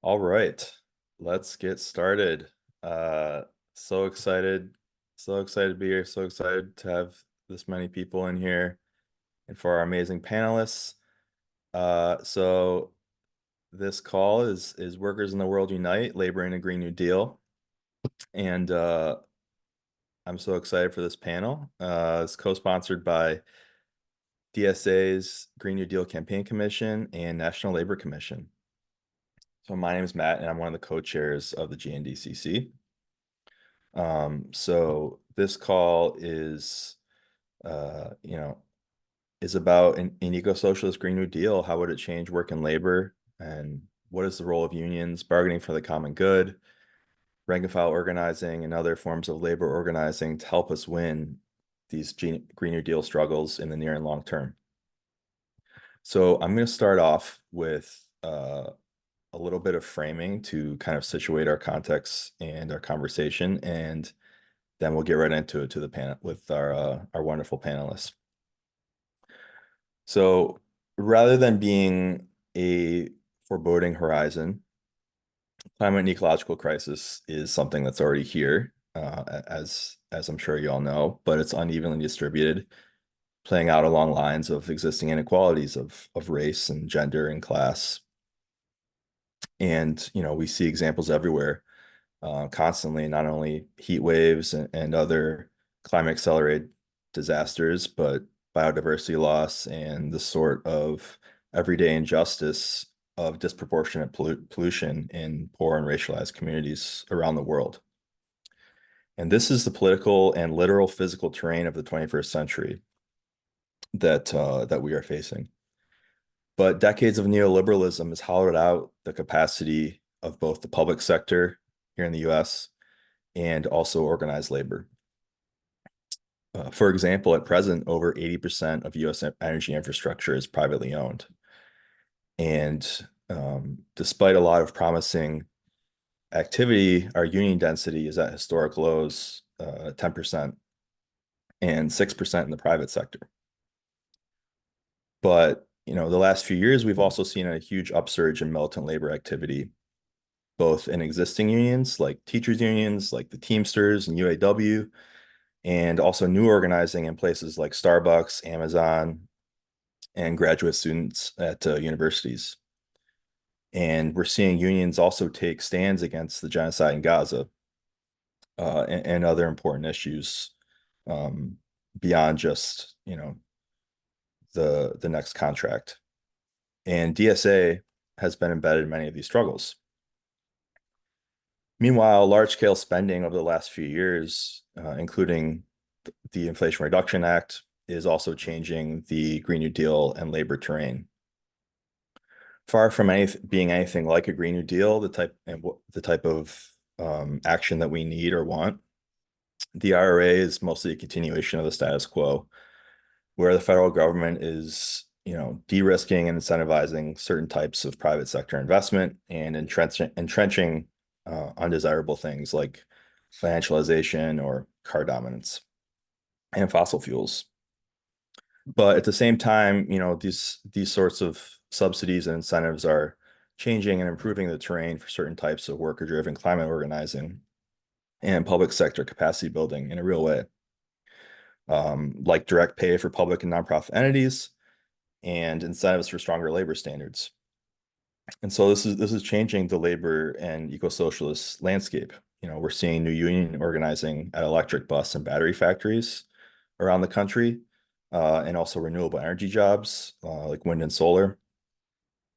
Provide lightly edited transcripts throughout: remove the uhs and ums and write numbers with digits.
All right, let's get started. Uh, so excited, so excited to be here, so excited to have this many people in here and for our amazing panelists. So this call is Workers in the World Unite, Labor in a Green New Deal. And I'm so excited for this panel. It's co-sponsored by DSA's Green New Deal Campaign Commission and National Labor Commission. So my name is Matt, and I'm one of the co-chairs of the GNDCC. So this call is, is about an eco-socialist Green New Deal. How would it change work and labor? And what is the role of unions, bargaining for the common good, rank and file organizing, and other forms of labor organizing to help us win these Green New Deal struggles in the near and long term? So I'm going to start off with a little bit of framing to kind of situate our context and our conversation, and then we'll get right into it to the panel with our wonderful panelists. So rather than being a foreboding horizon, climate and ecological crisis is something that's already here, as I'm sure you all know, but it's unevenly distributed, playing out along lines of existing inequalities of race and gender and class. And, we see examples everywhere, constantly, not only heat waves and other climate accelerated disasters, but biodiversity loss and the sort of everyday injustice of disproportionate pollution in poor and racialized communities around the world. And this is the political and literal physical terrain of the 21st century that we are facing. But decades of neoliberalism has hollowed out the capacity of both the public sector here in the US and also organized labor. For example, at present, over 80% of US energy infrastructure is privately owned. And despite a lot of promising activity, our union density is at historic lows, 10%, and 6% in the private sector. But, the last few years, we've also seen a huge upsurge in militant labor activity, both in existing unions like teachers unions, like the Teamsters and UAW, and also new organizing in places like Starbucks, Amazon, and graduate students at universities. And we're seeing unions also take stands against the genocide in Gaza, and other important issues, beyond just, the next contract. And DSA has been embedded in many of these struggles. Meanwhile, large-scale spending over the last few years, including the Inflation Reduction Act, is also changing the Green New Deal and labor terrain. Far from being anything like a Green New Deal, the type of action that we need or want, the IRA is mostly a continuation of the status quo, where the federal government is, de-risking and incentivizing certain types of private sector investment and entrenching undesirable things like financialization or car dominance and fossil fuels. But at the same time, these sorts of subsidies and incentives are changing and improving the terrain for certain types of worker-driven climate organizing and public sector capacity building in a real way, like direct pay for public and nonprofit entities and incentives for stronger labor standards. And so this is changing the labor and eco-socialist landscape. We're seeing new union organizing at electric bus and battery factories around the country, and also renewable energy jobs like wind and solar.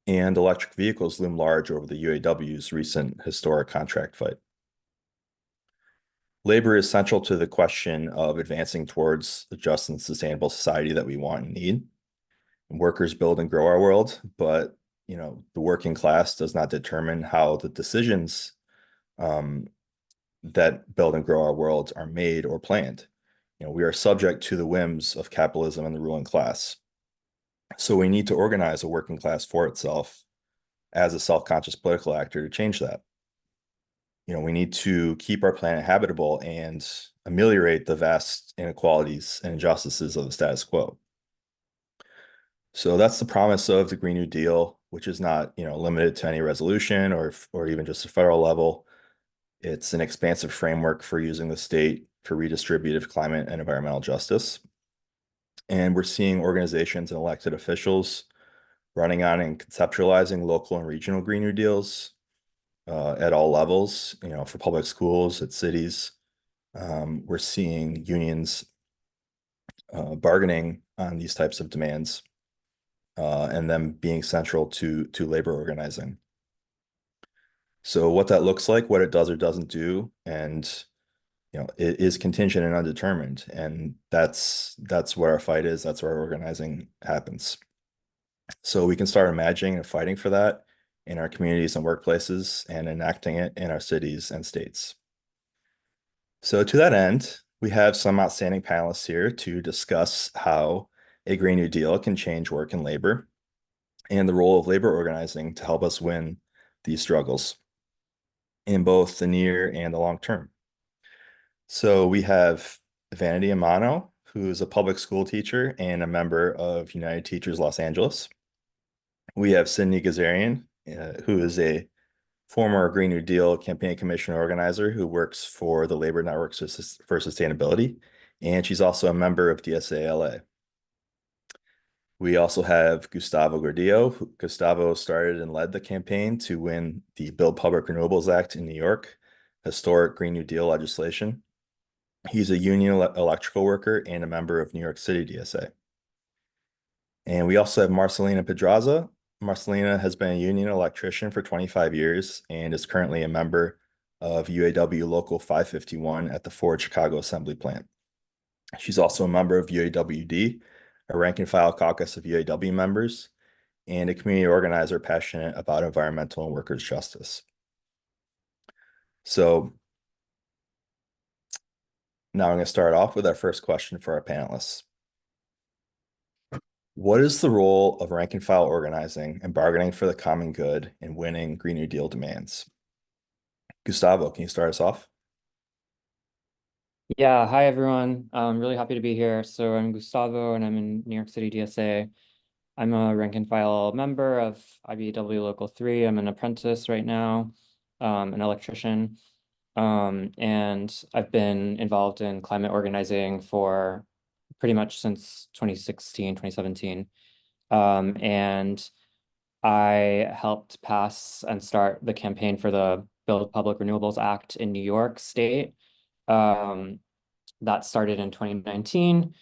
And electric vehicles loom large over the UAW's recent historic contract fight. Labor is central to the question of advancing towards the just and sustainable society that we want and need. And workers build and grow our world, but the working class does not determine how the decisions that build and grow our world are made or planned. We are subject to the whims of capitalism and the ruling class. So we need to organize a working class for itself as a self-conscious political actor to change that. We need to keep our planet habitable and ameliorate the vast inequalities and injustices of the status quo. So that's the promise of the Green New Deal which is not, limited to any resolution or even just a federal level. It's an expansive framework for using the state for redistributive climate and environmental justice. And we're seeing organizations and elected officials running on and conceptualizing local and regional Green New Deals at all levels, for public schools, at cities. We're seeing unions bargaining on these types of demands and them being central to labor organizing. So what that looks like, what it does or doesn't do, and it is contingent and undetermined. And that's what our fight is. That's where our organizing happens. So we can start imagining and fighting for that in our communities and workplaces and enacting it in our cities and states. So to that end, we have some outstanding panelists here to discuss how a Green New Deal can change work and labor and the role of labor organizing to help us win these struggles in both the near and the long term. So we have Vanity Amano, who is a public school teacher and a member of United Teachers Los Angeles. We have Sydney Ghazarian, who is a former Green New Deal campaign commission organizer who works for the Labor Network for Sustainability, and she's also a member of DSA LA. We also have Gustavo Gordillo. Gustavo started and led the campaign to win the Build Public Renewables Act in New York, historic Green New Deal legislation. He's a union electrical worker and a member of New York City DSA. And we also have Marcelina Pedraza. Marcelina has been a union electrician for 25 years and is currently a member of UAW Local 551 at the Ford Chicago Assembly Plant. She's also a member of UAWD, a rank and file caucus of UAW members, and a community organizer passionate about environmental and workers' justice. So now I'm going to start off with our first question for our panelists. What is the role of rank and file organizing and bargaining for the common good in winning Green New Deal demands? Gustavo, can you start us off? Yeah, hi everyone. I'm really happy to be here. So I'm Gustavo and I'm in New York City DSA. I'm a rank and file member of IBEW Local 3. I'm an apprentice right now, an electrician. And I've been involved in climate organizing for pretty much since 2016, 2017. And I helped pass and start the campaign for the Build Public Renewables Act in New York State. That started in 2019.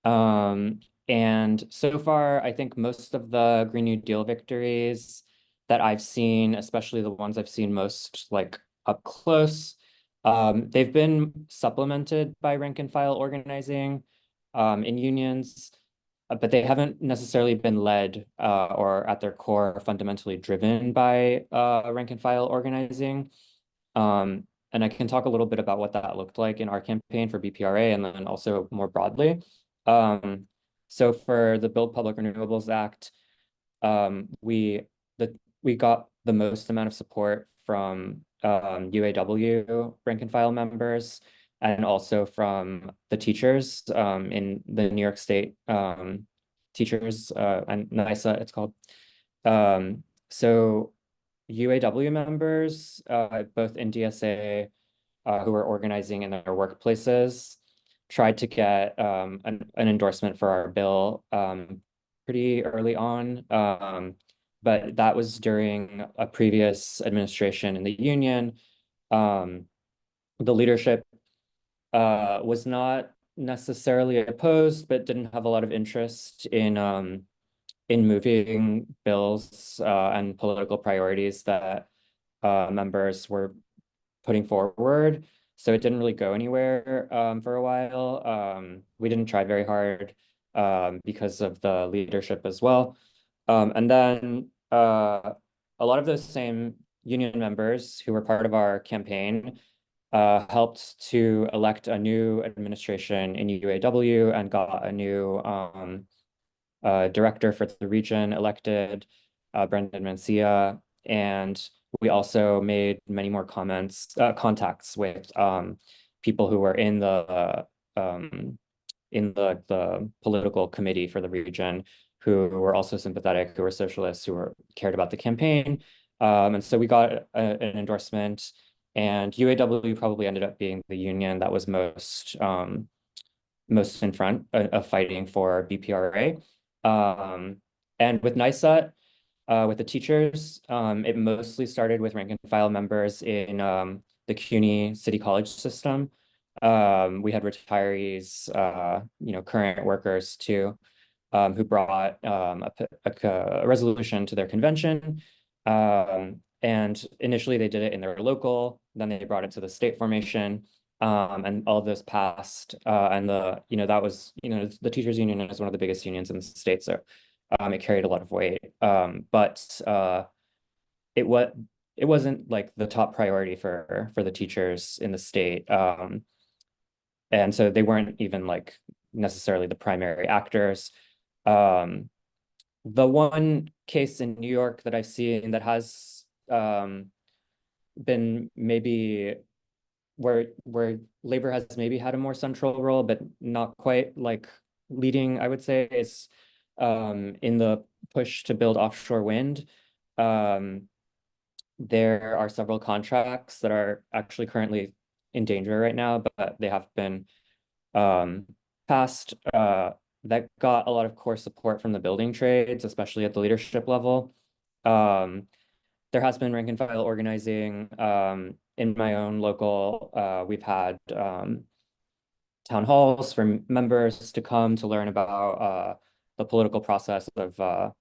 And so far, I think most of the Green New Deal victories that I've seen, especially the ones I've seen most like up close, they've been supplemented by rank and file organizing in unions, but they haven't necessarily been led or at their core fundamentally driven by rank and file organizing. And I can talk a little bit about what that looked like in our campaign for BPRA and then also more broadly. So for the Build Public Renewables Act, we got the most amount of support from UAW rank and file members and also from the teachers in the New York State teachers and NYSA, it's called. So UAW members, both in DSA, who are organizing in their workplaces, tried to get an endorsement for our bill pretty early on. But that was during a previous administration in the union. The leadership was not necessarily opposed, but didn't have a lot of interest in moving bills and political priorities that members were putting forward. So it didn't really go anywhere for a while. We didn't try very hard because of the leadership as well. And then a lot of those same union members who were part of our campaign helped to elect a new administration in UAW and got a new director for the region elected, Brendan Mancia, and we also made many more contacts with people who were in the political committee for the region who were also sympathetic, who were socialists, cared about the campaign. And so we got an endorsement, and UAW probably ended up being the union that was most in front of fighting for BPRA. And with NYSUT, with the teachers, it mostly started with rank and file members in the CUNY City College system. We had retirees, current workers too, who brought a resolution to their convention. And initially they did it in their local, then they brought it to the state formation, and all of this passed. And that was, the teachers union is one of the biggest unions in the state, so it carried a lot of weight. But it wasn't like the top priority for the teachers in the state. And so they weren't even like necessarily the primary actors. The one case in New York that I've seen that has been maybe where labor has maybe had a more central role, but not quite like leading, I would say, is in the push to build offshore wind. There are several contracts that are actually currently in danger right now, but they have been passed that got a lot of core support from the building trades, especially at the leadership level. There has been rank and file organizing in my own local. We've had town halls for members to come to learn about the political process of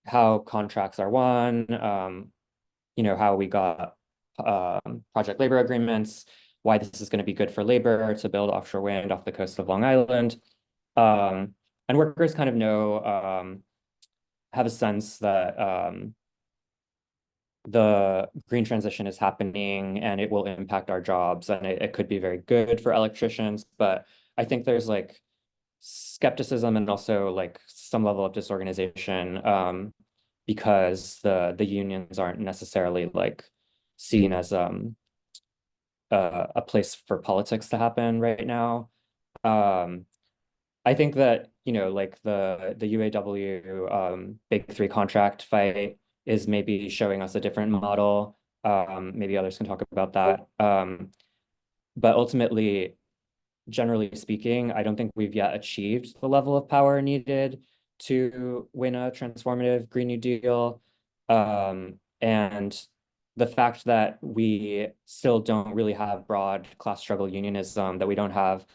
how contracts are won, how we got project labor agreements, why this is going to be good for labor to build offshore wind off the coast of Long Island. And workers kind of know, have a sense that the green transition is happening and it will impact our jobs, and it could be very good for electricians. But I think there's like skepticism and also like some level of disorganization because the unions aren't necessarily like seen as a place for politics to happen right now. I think that, like the UAW Big Three contract fight is maybe showing us a different model. Maybe others can talk about that. But ultimately, generally speaking, I don't think we've yet achieved the level of power needed to win a transformative Green New Deal. And the fact that we still don't really have broad class struggle unionism, that we don't have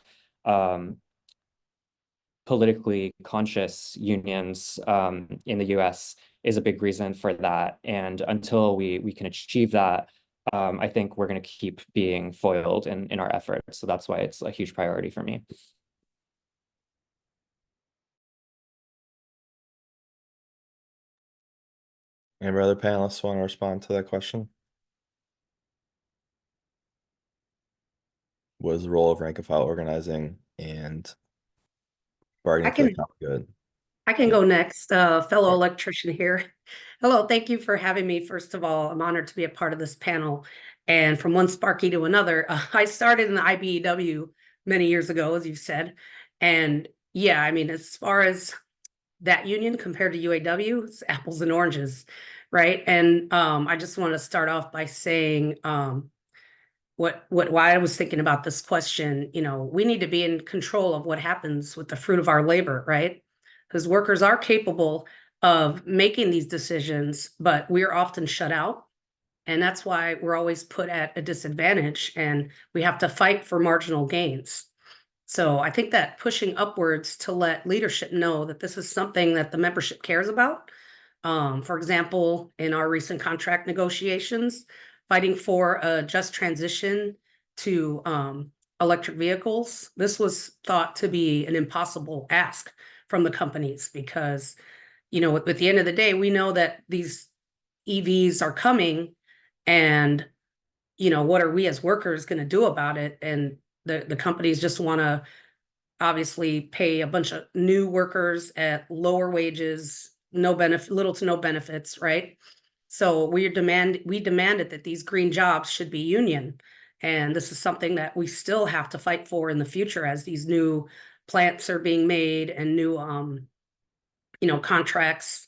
politically conscious unions in the US is a big reason for that. And until we can achieve that, I think we're going to keep being foiled in our efforts. So that's why it's a huge priority for me. Any other panelists want to respond to that question? What is the role of rank and file organizing and bargaining for the common good? I can go next, fellow electrician here. Hello, thank you for having me. First of all, I'm honored to be a part of this panel. And from one Sparky to another, I started in the IBEW many years ago, as you've said. And yeah, I mean, as far as that union compared to UAW, it's apples and oranges, right? And I just want to start off by saying why I was thinking about this question. We need to be in control of what happens with the fruit of our labor, right? Because workers are capable of making these decisions, but we're often shut out. And that's why we're always put at a disadvantage, and we have to fight for marginal gains. So I think that pushing upwards to let leadership know that this is something that the membership cares about. For example, in our recent contract negotiations, fighting for a just transition to electric vehicles, this was thought to be an impossible ask from the companies because, at the end of the day, we know that these EVs are coming, and, what are we as workers going to do about it? And the companies just want to obviously pay a bunch of new workers at lower wages, no benefit, little to no benefits, right? So we demanded that these green jobs should be union. And this is something that we still have to fight for in the future as these new plants are being made and new contracts.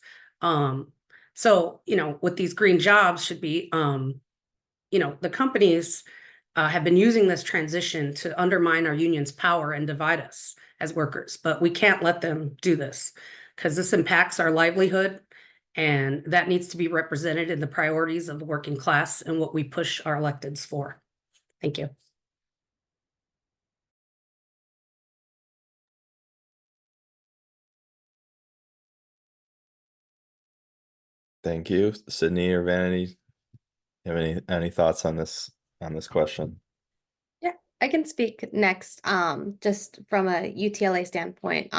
So, with these green jobs should be, the companies have been using this transition to undermine our union's power and divide us as workers, but we can't let them do this because this impacts our livelihood, and that needs to be represented in the priorities of the working class and what we push our electeds for. Thank you. Thank you. Sydney or Vanity, you have any thoughts on this question? Yeah, I can speak next. Just from a UTLA standpoint,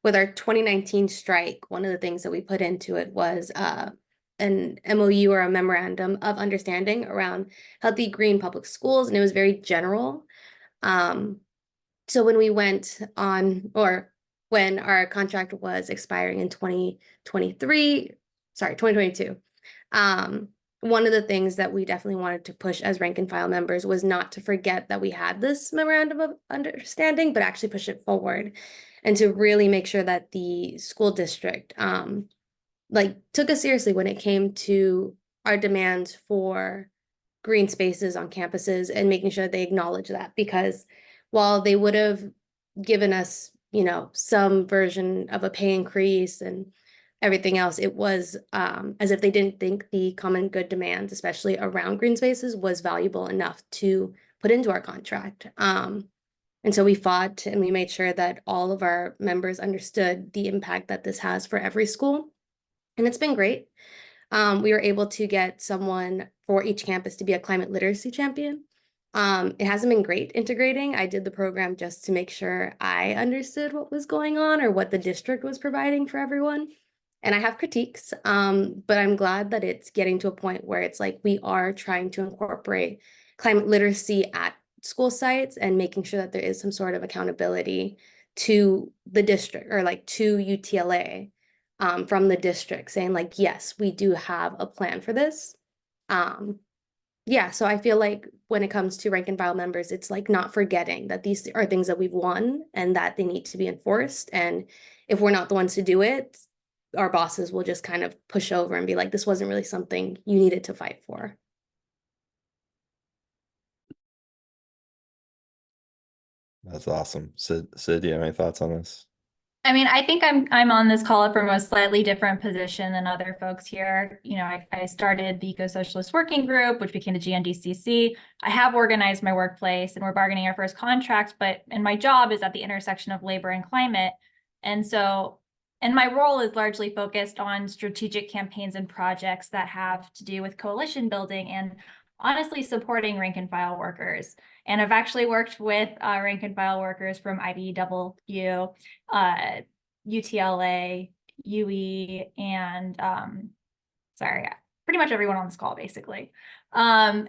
with our 2019 strike, one of the things that we put into it was an MOU, or a memorandum of understanding, around healthy green public schools, and it was very general. So when we went on, or when our contract was expiring in 2022, one of the things that we definitely wanted to push as rank and file members was not to forget that we had this memorandum of understanding, but actually push it forward, and to really make sure that the school district took us seriously when it came to our demands for green spaces on campuses, and making sure they acknowledge that, because while they would have given us, some version of a pay increase and everything else, it was as if they didn't think the common good demands, especially around green spaces, was valuable enough to put into our contract. And so we fought, and we made sure that all of our members understood the impact that this has for every school. And it's been great. We were able to get someone for each campus to be a climate literacy champion. It hasn't been great integrating. I did the program just to make sure I understood what was going on, or what the district was providing for everyone. And I have critiques, but I'm glad that it's getting to a point where it's like we are trying to incorporate climate literacy at school sites, and making sure that there is some sort of accountability to the district, or to UTLA, from the district, saying yes, we do have a plan for this. Yeah, so I feel like when it comes to rank and file members, it's not forgetting that these are things that we've won and that they need to be enforced. And if we're not the ones to do it, our bosses will just kind of push over and be like, this wasn't really something you needed to fight for. That's awesome. Sid, do you have any thoughts on this? I mean, I think I'm on this call from a slightly different position than other folks here. I started the Ecosocialist working group, which became the GNDCC. I have organized my workplace, and we're bargaining our first contract, and my job is at the intersection of labor and climate. And my role is largely focused on strategic campaigns and projects that have to do with coalition building and honestly supporting rank and file workers. And I've actually worked with rank and file workers from IBEW, UTLA, UE, and pretty much everyone on this call, basically. I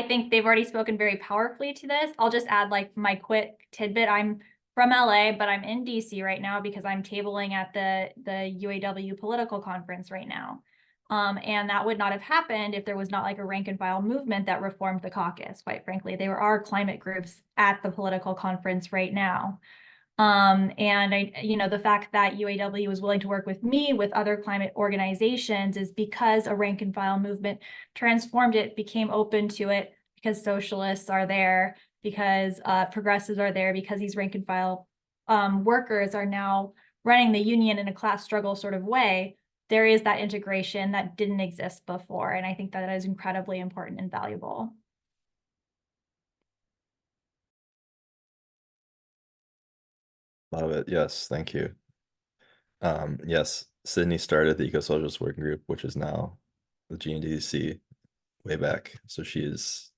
think they've already spoken very powerfully to this. I'll just add my quick tidbit. I'm from LA, but I'm in DC right now because I'm tabling at the UAW political conference right now. And that would not have happened if there was not a rank and file movement that reformed the caucus, quite frankly. There are climate groups at the political conference right now. And the fact that UAW was willing to work with me, with other climate organizations, is because a rank and file movement transformed it, became open to it, because socialists are there, because progressives are there, because these rank and file workers are now running the union in a class struggle sort of way. There is that integration that didn't exist before. And I think that is incredibly important and valuable. Love it. Yes, thank you. Yes, Sydney started the Ecosocialist working group, which is now the GNDCC way back. So she is,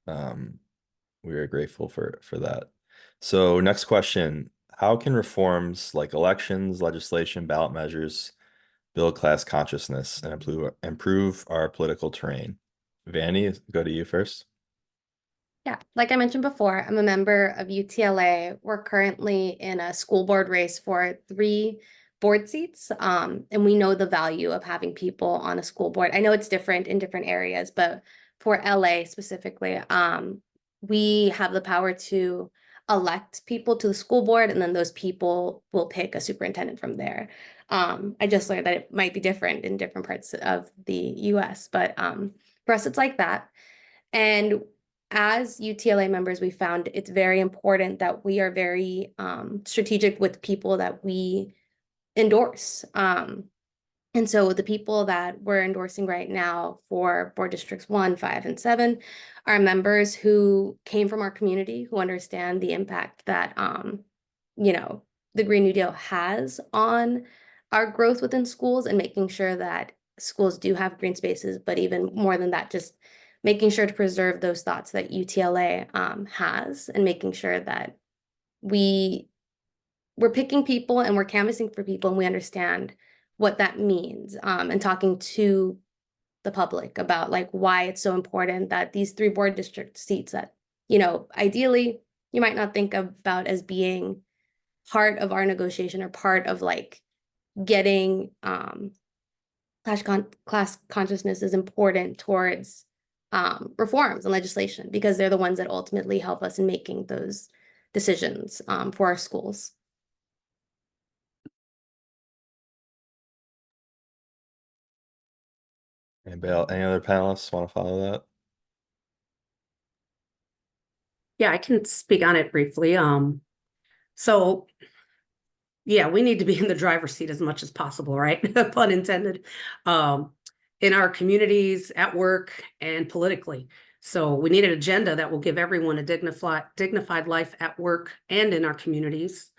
we are grateful for that. So next question, how can reforms like elections, legislation, ballot measures build class consciousness and improve our political terrain? Vanny, go to you first. Yeah, like I mentioned before, I'm a member of UTLA. We're currently in a school board race for 3 board seats, and we know the value of having people on a school board. I know it's different in different areas, but for LA specifically, we have the power to elect people to the school board, and then those people will pick a superintendent from there. I just learned that it might be different in different parts of the US, but for us, it's like that. And as UTLA members, we found it's very important that we are very strategic with people that we endorse. And so the people that we're endorsing right now for board districts 1, 5, and 7 are members who came from our community, who understand the impact that, you know, the Green New Deal has on our growth within schools and making sure that schools do have green spaces, but even more than that, just making sure to preserve those thoughts that UTLA has, and making sure that we're picking people and we're canvassing for people and we understand what that means, and talking to the public about like why it's so important that these 3 board district seats that, you know, ideally you might not think about as being part of our negotiation or part of like getting class consciousness is important towards reforms and legislation, because they're the ones that ultimately help us in making those decisions for our schools. Any other panelists want to follow that? Yeah, I can speak on it briefly. So yeah, we need to be in the driver's seat as much as possible, right? Pun intended. In our communities, at work, and politically. So we need an agenda that will give everyone a dignified life at work and in our communities.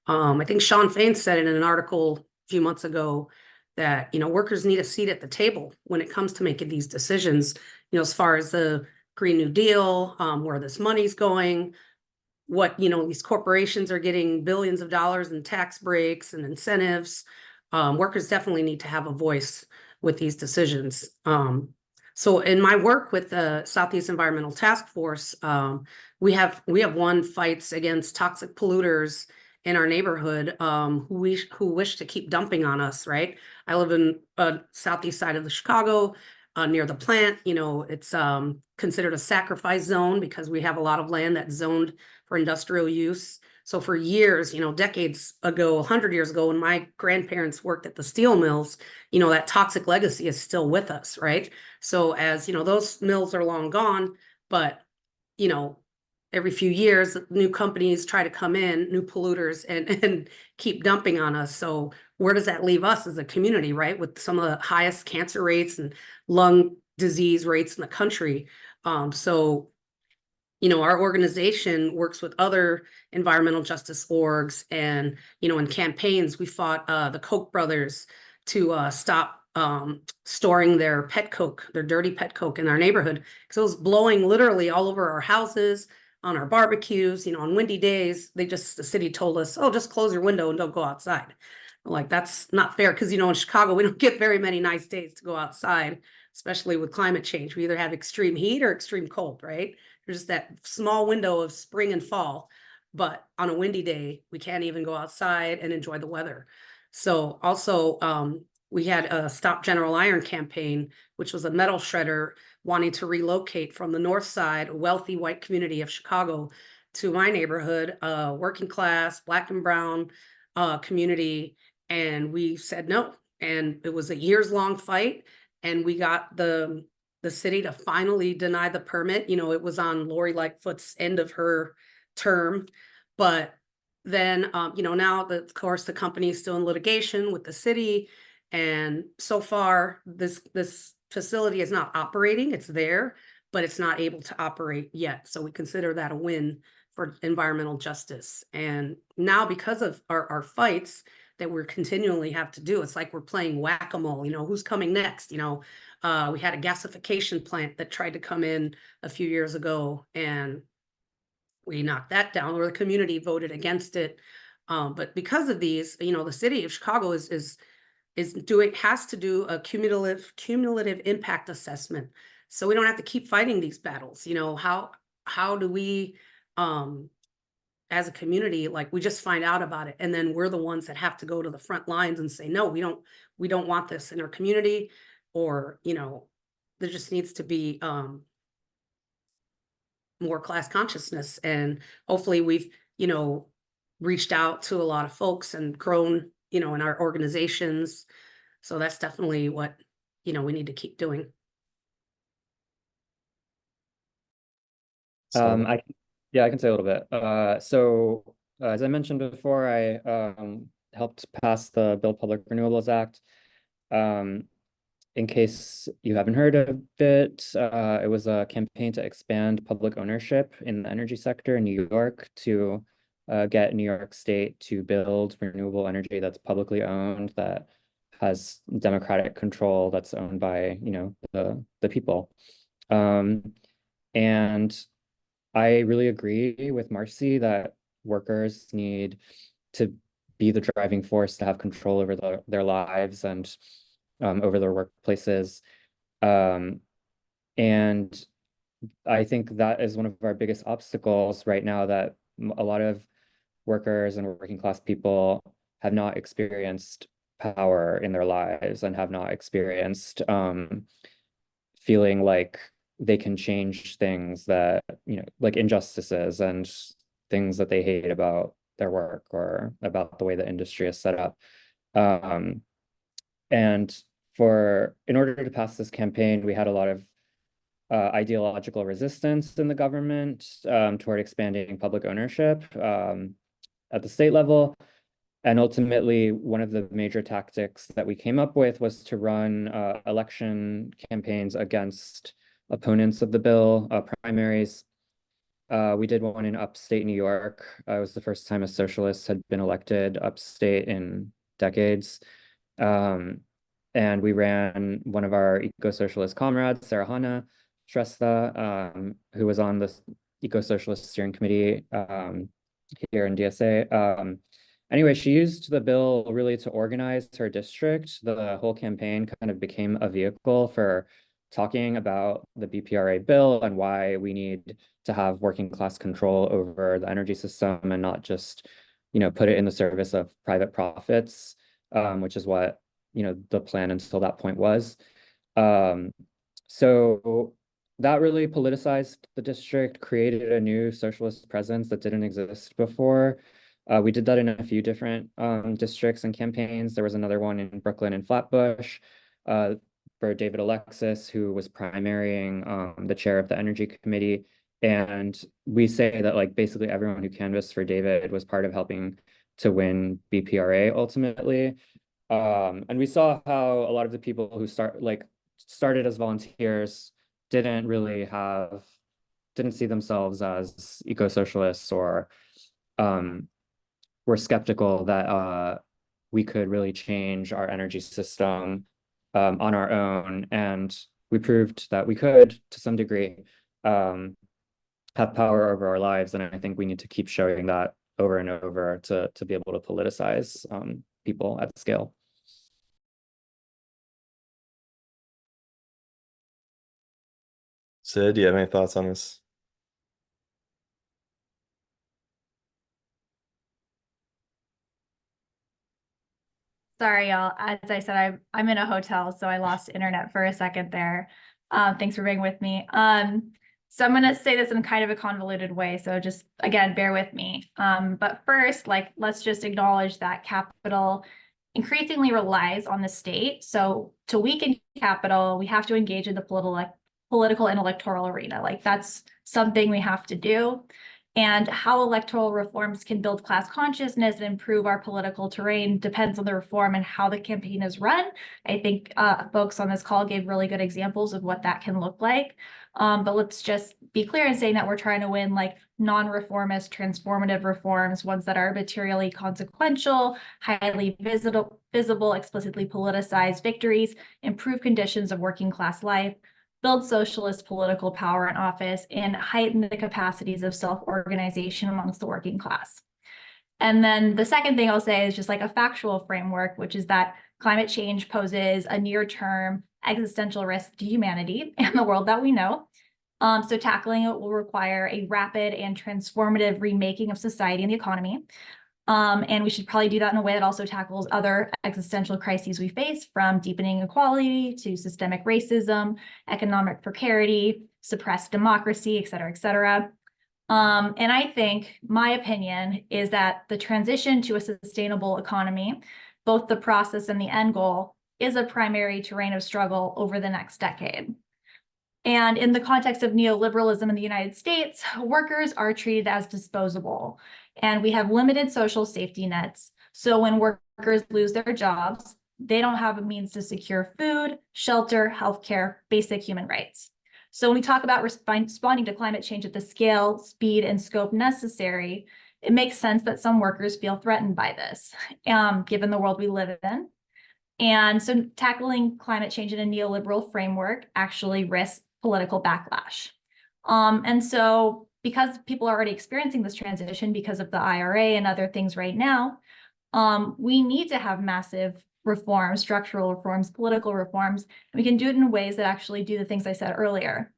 I think Sean Fain said it in an article a few months ago that, you know, workers need a seat at the table when it comes to making these decisions, you know, as far as the Green New Deal, where this money's going, what, you know, these corporations are getting billions of dollars in tax breaks and incentives. Workers definitely need to have a voice with these decisions. So in my work with the Southeast Environmental Task Force, we have won fights against toxic polluters in our neighborhood, who wish to keep dumping on us, right? I live in southeast side of the Chicago, near the plant. You know, it's considered a sacrifice zone because we have a lot of land that's zoned for industrial use. So for years, you know, decades ago, 100 years ago, when my grandparents worked at the steel mills, you know, that toxic legacy is still with us, right? So as, you know, those mills are long gone, but, you know, every few years, new companies try to come in, new polluters, and keep dumping on us. So where does that leave us as a community, right? With some of the highest cancer rates and lung disease rates in the country. So, you know, our organization works with other environmental justice orgs, and, you know, in campaigns, we fought the Koch brothers to stop storing their pet coke, their dirty pet coke in our neighborhood, because it was blowing literally all over our houses, on our barbecues, you know, on windy days. The city told us, oh, just close your window and don't go outside. Like, that's not fair, because, you know, in Chicago, we don't get very many nice days to go outside, especially with climate change. We either have extreme heat or extreme cold, right? There's that small window of spring and fall, but on a windy day, we can't even go outside and enjoy the weather. So also, we had a Stop General Iron campaign, which was a metal shredder wanting to relocate from the north side, a wealthy white community of Chicago, to my neighborhood, working class, Black and brown community. And we said no. And it was a years-long fight. And we got the city to finally deny the permit. You know, it was on Lori Lightfoot's end of her term. But then, you know, now, of course, the company is still in litigation with the city. And so far, this facility is not operating. It's there, but it's not able to operate yet. So we consider that a win for environmental justice. And now, because of our fights that we're continually have to do, it's like we're playing whack-a-mole. You know, who's coming next? You know, we had a gasification plant that tried to come in a few years ago, and we knocked that down, or the community voted against it. But because of these, you know, the city of Chicago has to do a cumulative impact assessment, so we don't have to keep fighting these battles. You know, how do we, as a community, like, we just find out about it, and then we're the ones that have to go to the front lines and say, no, we don't want this in our community. Or, you know, there just needs to be more class consciousness. And hopefully you know, reached out to a lot of folks and grown, you know, in our organizations. So that's definitely what, you know, we need to keep doing. So, I can say a little bit. So as I mentioned before, I helped pass the Build Public Renewables Act. In case you haven't heard of it, it was a campaign to expand public ownership in the energy sector in New York to get New York State to build renewable energy that's publicly owned, that has democratic control, that's owned by, you know, the people. And I really agree with Marcy that workers need to be the driving force, to have control over their lives and over their workplaces. And I think that is one of our biggest obstacles right now, that a lot of workers and working class people have not experienced power in their lives and have not experienced feeling like they can change things that, you know, like injustices and things that they hate about their work or about the way the industry is set up. And in order to pass this campaign, we had a lot of ideological resistance in the government toward expanding public ownership at the state level. And ultimately, one of the major tactics that we came up with was to run election campaigns against opponents of the bill, primaries. We did one in upstate New York. It was the first time a socialist had been elected upstate in decades. And we ran one of our eco-socialist comrades, Sarah Hanna Shrestha, who was on the Eco-Socialist Steering Committee here in DSA. Anyway, she used the bill really to organize her district. The whole campaign kind of became a vehicle for talking about the BPRA bill and why we need to have working class control over the energy system and not just, you know, put it in the service of private profits, which is what, you know, the plan until that point was. So that really politicized the district, created a new socialist presence that didn't exist before. We did that in a few different districts and campaigns. There was another one in Brooklyn and Flatbush for David Alexis, who was primarying the chair of the Energy Committee. And we say that, like, basically everyone who canvassed for David was part of helping to win BPRA ultimately. And we saw how a lot of the people who started as volunteers didn't see themselves as eco-socialists, or were skeptical that we could really change our energy system on our own. And we proved that we could, to some degree, have power over our lives. And I think we need to keep showing that over and over to be able to politicize people at scale. Sid, do you have any thoughts on this? Sorry, y'all. As I said, I'm in a hotel, so I lost internet for a second there. Thanks for being with me. So I'm going to say this in kind of a convoluted way, so just, again, bear with me. But first, let's just acknowledge that capital increasingly relies on the state. So to weaken capital, we have to engage in the political and electoral arena. That's something we have to do. And how electoral reforms can build class consciousness and improve our political terrain depends on the reform and how the campaign is run. I think folks on this call gave really good examples of what that can look like. But let's just be clear in saying that we're trying to win non-reformist, transformative reforms, ones that are materially consequential, highly visible, explicitly politicized victories, improve conditions of working class life, build socialist political power in office, and heighten the capacities of self-organization amongst the working class. And then the second thing I'll say is just a factual framework, which is that climate change poses a near-term existential risk to humanity and the world that we know. So tackling it will require a rapid and transformative remaking of society and the economy. And we should probably do that in a way that also tackles other existential crises we face, from deepening inequality to systemic racism, economic precarity, suppressed democracy, et cetera, et cetera. And I think my opinion is that the transition to a sustainable economy, both the process and the end goal, is a primary terrain of struggle over the next decade. And in the context of neoliberalism in the United States, workers are treated as disposable, and we have limited social safety nets. So when workers lose their jobs, they don't have a means to secure food, shelter, healthcare, basic human rights. So when we talk about responding to climate change at the scale, speed, and scope necessary, it makes sense that some workers feel threatened by this, given the world we live in. And so tackling climate change in a neoliberal framework actually risks political backlash. And so because people are already experiencing this transition because of the IRA and other things right now, we need to have massive reforms, structural reforms, political reforms, and we can do it in ways that actually do the things I said earlier.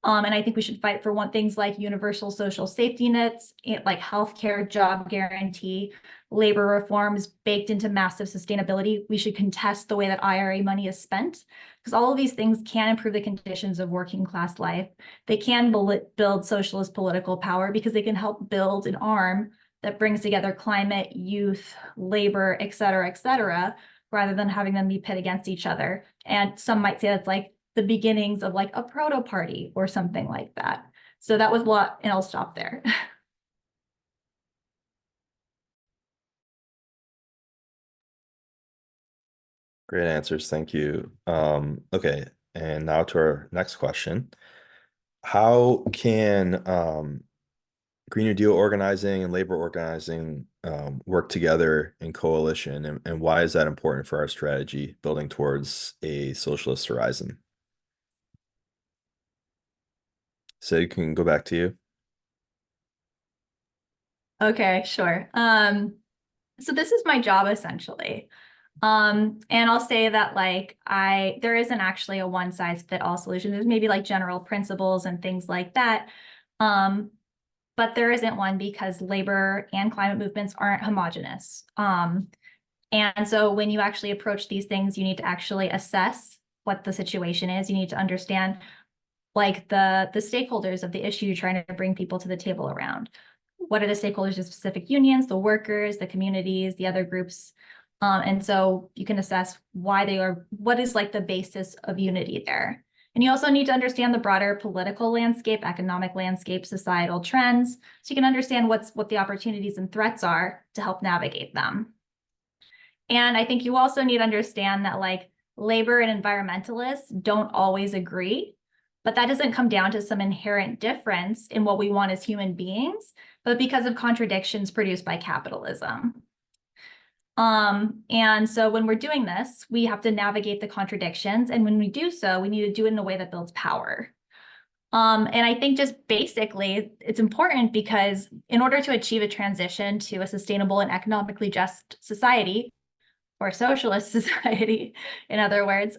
And I think we should fight for things like universal social safety nets, like healthcare, job guarantee, labor reforms baked into massive sustainability. We should contest the way that IRA money is spent, because all of these things can improve the conditions of working class life. They can build socialist political power because they can help build an arm that brings together climate, youth, labor, et cetera, rather than having them be pit against each other. And some might say that's like the beginnings of like a proto party or something like that. So that was what, and I'll stop there. Great answers. Thank you. Okay. And now to our next question. How can Green New Deal organizing and labor organizing work together in coalition, and why is that important for our strategy building towards a socialist horizon? So you can go back to you. Okay, sure. So this is my job essentially. And I'll say that like there isn't actually a one size fit all solution. There's maybe like general principles and things like that. But there isn't one because labor and climate movements aren't homogenous. And so when you actually approach these things, you need to actually assess what the situation is. You need to understand like the stakeholders of the issue you're trying to bring people to the table around. What are the stakeholders of specific unions, the workers, the communities, the other groups? And so you can assess why they are, what is like the basis of unity there. And you also need to understand the broader political landscape, economic landscape, societal trends, so you can understand what the opportunities and threats are to help navigate them. And I think you also need to understand that like labor and environmentalists don't always agree, but that doesn't come down to some inherent difference in what we want as human beings, but because of contradictions produced by capitalism. And so when we're doing this, we have to navigate the contradictions. And when we do so, we need to do it in a way that builds power. And I think just basically it's important because in order to achieve a transition to a sustainable and economically just society, or socialist society, in other words,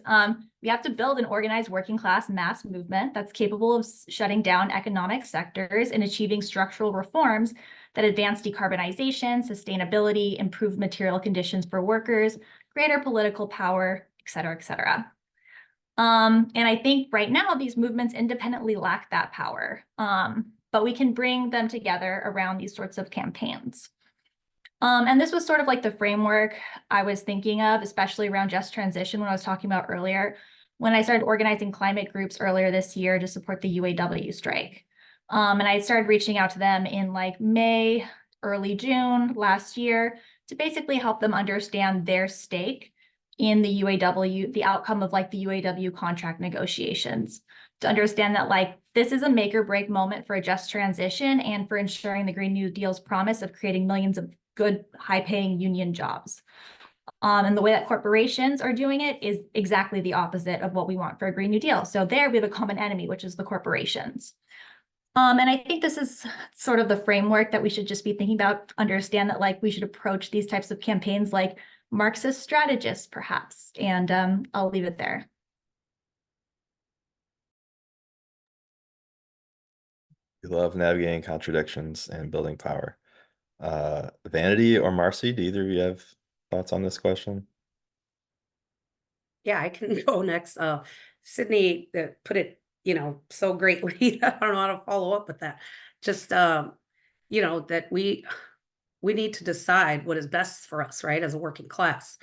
we have to build an organized working class mass movement that's capable of shutting down economic sectors and achieving structural reforms that advance decarbonization, sustainability, improve material conditions for workers, greater political power, et cetera, et cetera. And I think right now these movements independently lack that power, but we can bring them together around these sorts of campaigns. And this was sort of like the framework I was thinking of, especially around just transition when I was talking about earlier, when I started organizing climate groups earlier this year to support the UAW strike. And I started reaching out to them in like May, early June last year to basically help them understand their stake in the UAW, the outcome of like the UAW contract negotiations, to understand that like this is a make or break moment for a just transition and for ensuring the Green New Deal's promise of creating millions of good, high-paying union jobs. And the way that corporations are doing it is exactly the opposite of what we want for a Green New Deal. So there we have a common enemy, which is the corporations. And I think this is sort of the framework that we should just be thinking about, understand that like we should approach these types of campaigns like Marxist strategists, perhaps. And I'll leave it there. We love navigating contradictions and building power. Vanity or Marcy, do either of you have thoughts on this question? Yeah, I can go next. Sydney put it, so greatly. I don't know how to follow up with that. just, you know, that we need to decide what is best for us, right, as a working class.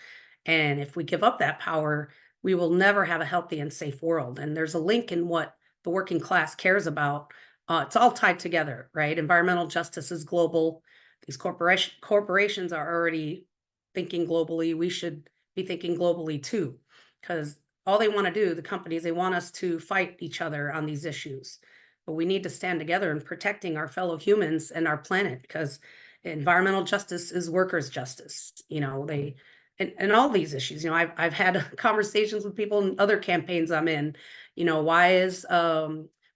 And if we give up that power, we will never have a healthy and safe world. And there's a link in what the working class cares about. It's all tied together, right? Environmental justice is global. These corporations are already thinking globally. We should be thinking globally too, because all they want to do, the companies, they want us to fight each other on these issues. But we need to stand together in protecting our fellow humans and our planet, because environmental justice is workers' justice. You know, and all these issues. You know, I've had conversations with people in other campaigns I'm in. You know, why is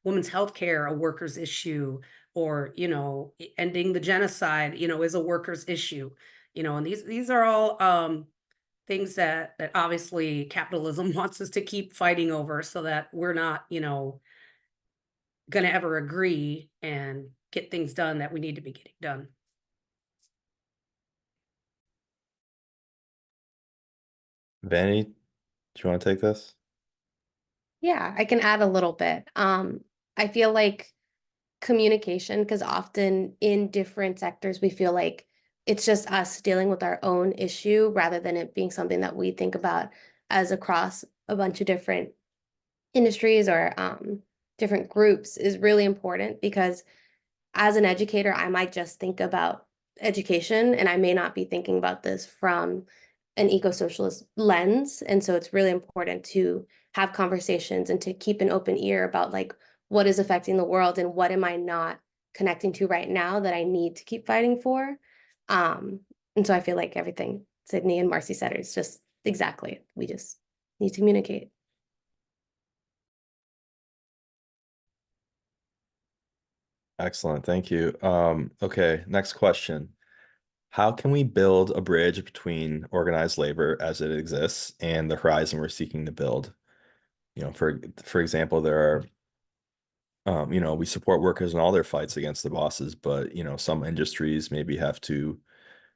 women's health care a workers' issue? Or, you know, ending the genocide, you know, is a workers' issue. You know, and these are all things that obviously capitalism wants us to keep fighting over, so that we're not, you know, going to ever agree and get things done that we need to be getting done. Vanny, do you want to take this? Yeah, I can add a little bit. I feel like communication, because often in different sectors, we feel like it's just us dealing with our own issue rather than it being something that we think about as across a bunch of different industries or different groups is really important, because as an educator, I might just think about education and I may not be thinking about this from an eco-socialist lens. And so it's really important to have conversations and to keep an open ear about like what is affecting the world and what am I not connecting to right now that I need to keep fighting for. And so I feel like everything Sydney and Marcy said is just exactly, we just need to communicate. Excellent, thank you. Okay, next question. How can we build a bridge between organized labor as it exists and the horizon we're seeking to build? You know, for example, there are, you know, we support workers in all their fights against the bosses, but, you know, some industries maybe have to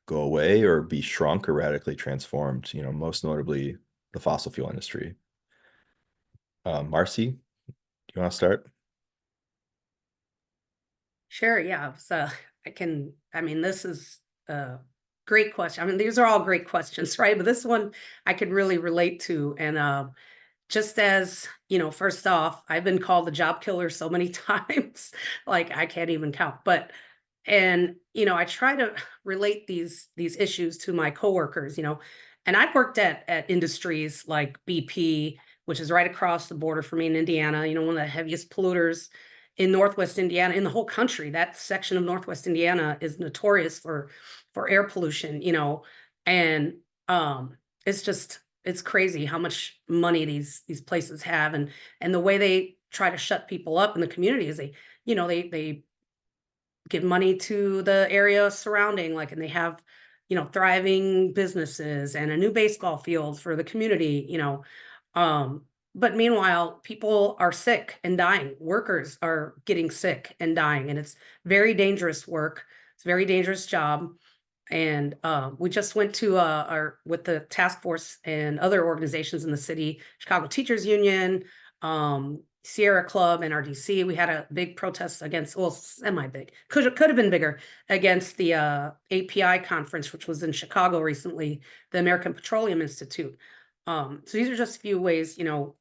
go away or be shrunk or radically transformed, you know, most notably the fossil fuel industry. Marcy, do you want to start? Sure, yeah. So I mean, this is a great question. I mean, these are all great questions, right? But this one I could really relate to. And just as, you know, first off, I've been called the job killer so many times, like I can't even count. But and you know, I try to relate these issues to my coworkers, you know, and I've worked at industries like BP, which is right across the border from me in Indiana, you know, one of the heaviest polluters in Northwest Indiana, in the whole country. That section of Northwest Indiana is notorious for air pollution, you know, and it's just it's crazy how much money these places have, and the way they try to shut people up in the community is they, you know, they give money to the area surrounding, like, and they have, you know, thriving businesses and a new baseball field for the community, you know. But meanwhile, people are sick and dying. Workers are getting sick and dying, and it's very dangerous work. It's a very dangerous job. And we just went to our with the task force and other organizations in the city, Chicago Teachers Union, Sierra Club, and RDC. We had a big protest against, well, semi-big, could have been bigger, against the API conference, which was in Chicago recently, the American Petroleum Institute. So these are just a few ways, you know,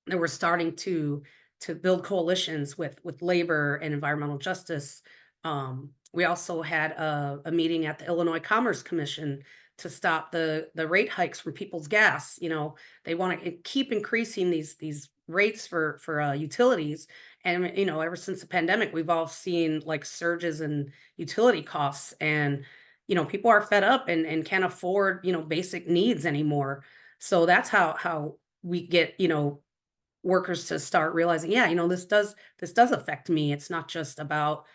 that we're starting to build coalitions with labor and environmental justice. We also had a meeting at the Illinois Commerce Commission to stop the rate hikes from people's gas. You know, they want to keep increasing these rates for utilities. And, you know, ever since the pandemic, we've all seen like surges in utility costs, and, you know, people are fed up and can't afford, you know, basic needs anymore. So that's how we get, you know, workers to start realizing, yeah, you know, this does affect me. It's not just about,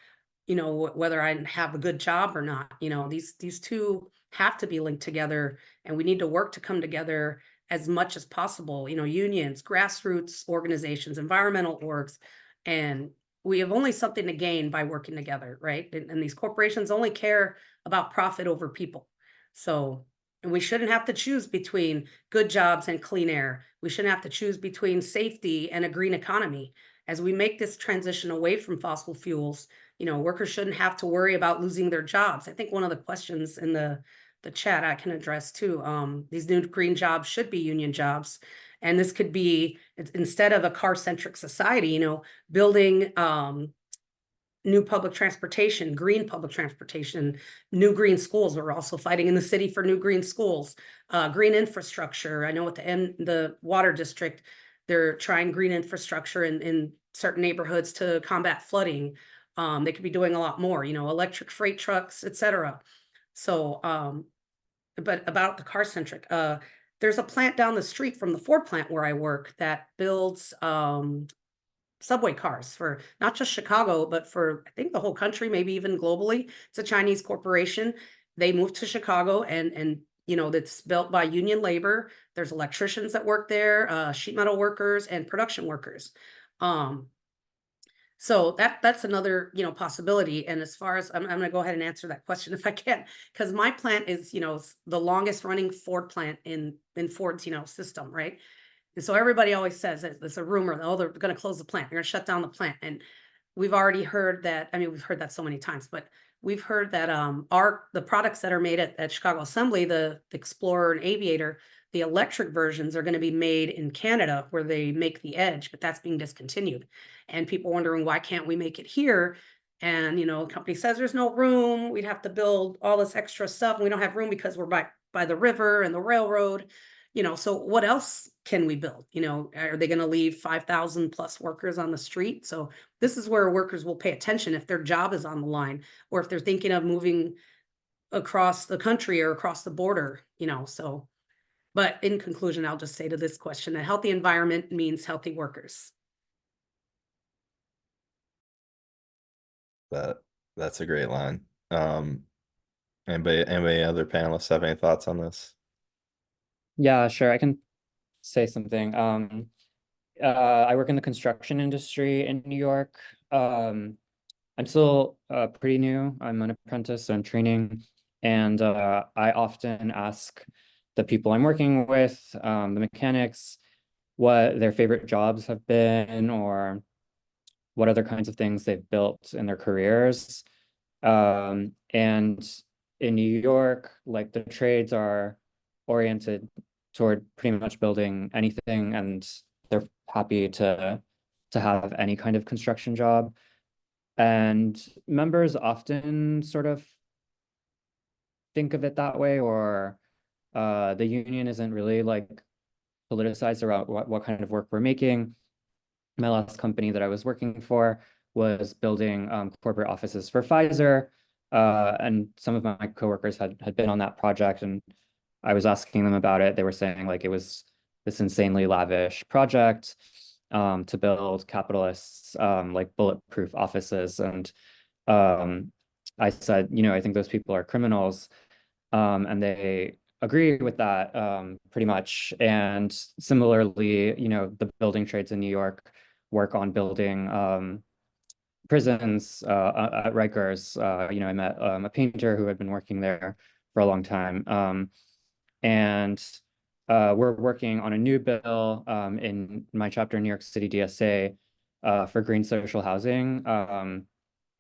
you know, whether I have a good job or not. You know, these two have to be linked together, and we need to work to come together as much as possible. You know, unions, grassroots organizations, environmental orgs, and we have only something to gain by working together, right? And these corporations only care about profit over people. So, and we shouldn't have to choose between good jobs and clean air. We shouldn't have to choose between safety and a green economy. As we make this transition away from fossil fuels, workers shouldn't have to worry about losing their jobs. I think one of the questions in the chat I can address too, these new green jobs should be union jobs. And this could be, instead of a car-centric society, building new public transportation, green public transportation, new green schools. We're also fighting in the city for new green schools, green infrastructure. I know with the water district, they're trying green infrastructure in certain neighborhoods to combat flooding. They could be doing a lot more, electric freight trucks, etc. So, but about the car centric, there's a plant down the street from the Ford plant where I work that builds subway cars for not just Chicago, but for I think the whole country, maybe even globally. It's a Chinese corporation. They moved to Chicago and that's built by union labor. There's electricians that work there, sheet metal workers and production workers. So that's another, possibility. And as far as I'm going to go ahead and answer that question if I can, because my plant is, the longest running Ford plant in Ford's, system, right? And so everybody always says it's a rumor, oh, they're going to close the plant, they're going to shut down the plant. And we've already heard that. I mean, we've heard that so many times, but we've heard that the products that are made at Chicago Assembly, the Explorer and Aviator, the electric versions are going to be made in Canada where they make the Edge, but that's being discontinued. And people wondering, why can't we make it here? And, the company says there's no room. We'd have to build all this extra stuff. And we don't have room because we're by the river and the railroad. So what else can we build? Are they going to leave 5,000 plus workers on the street? So this is where workers will pay attention if their job is on the line, or if they're thinking of moving across the country or across the border, so. But in conclusion, I'll just say to this question, a healthy environment means healthy workers. That's a great line. Anybody other panelists have any thoughts on this? Yeah, sure. I can say something. I work in the construction industry in New York. I'm still pretty new. I'm an apprentice, so I'm training. And I often ask the people I'm working with, the mechanics, what their favorite jobs have been, or what other kinds of things they've built in their careers. And in New York, like the trades are oriented toward pretty much building anything, and they're happy to have any kind of construction job. And members often sort of think of it that way, or the union isn't really like politicized around what kind of work we're making. My last company that I was working for was building corporate offices for Pfizer. And some of my coworkers had been on that project, and I was asking them about it. They were saying like it was this insanely lavish project to build capitalists like bulletproof offices. And I said, I think those people are criminals. And they agree with that pretty much. And similarly, the building trades in New York work on building prisons at Rikers. I met a painter who had been working there for a long time. And we're working on a new bill in my chapter in New York City DSA for green social housing.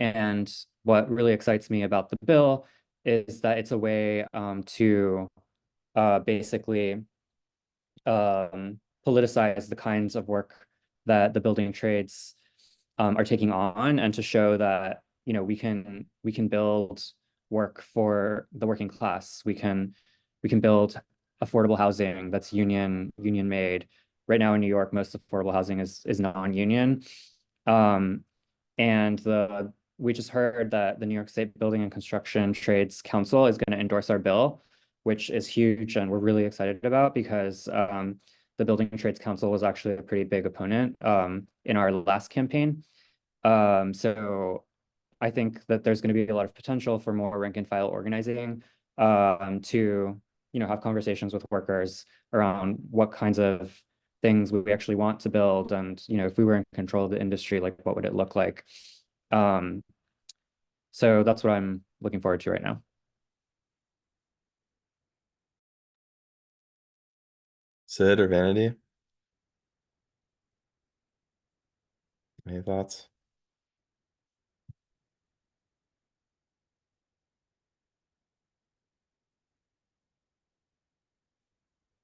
And what really excites me about the bill is that it's a way to basically politicize the kinds of work that the building trades are taking on, and to show that we can build work for the working class. We can build affordable housing that's union made. Right now in New York, most affordable housing is non-union. And we just heard that the New York State Building and Construction Trades Council is going to endorse our bill, which is huge, and we're really excited about, because the Building and Trades Council was actually a pretty big opponent in our last campaign. So I think that there's going to be a lot of potential for more rank and file organizing to have conversations with workers around what kinds of things we actually want to build, and if we were in control of the industry, like what would it look like. So that's what I'm looking forward to right now. Sid or Vanity? Any thoughts?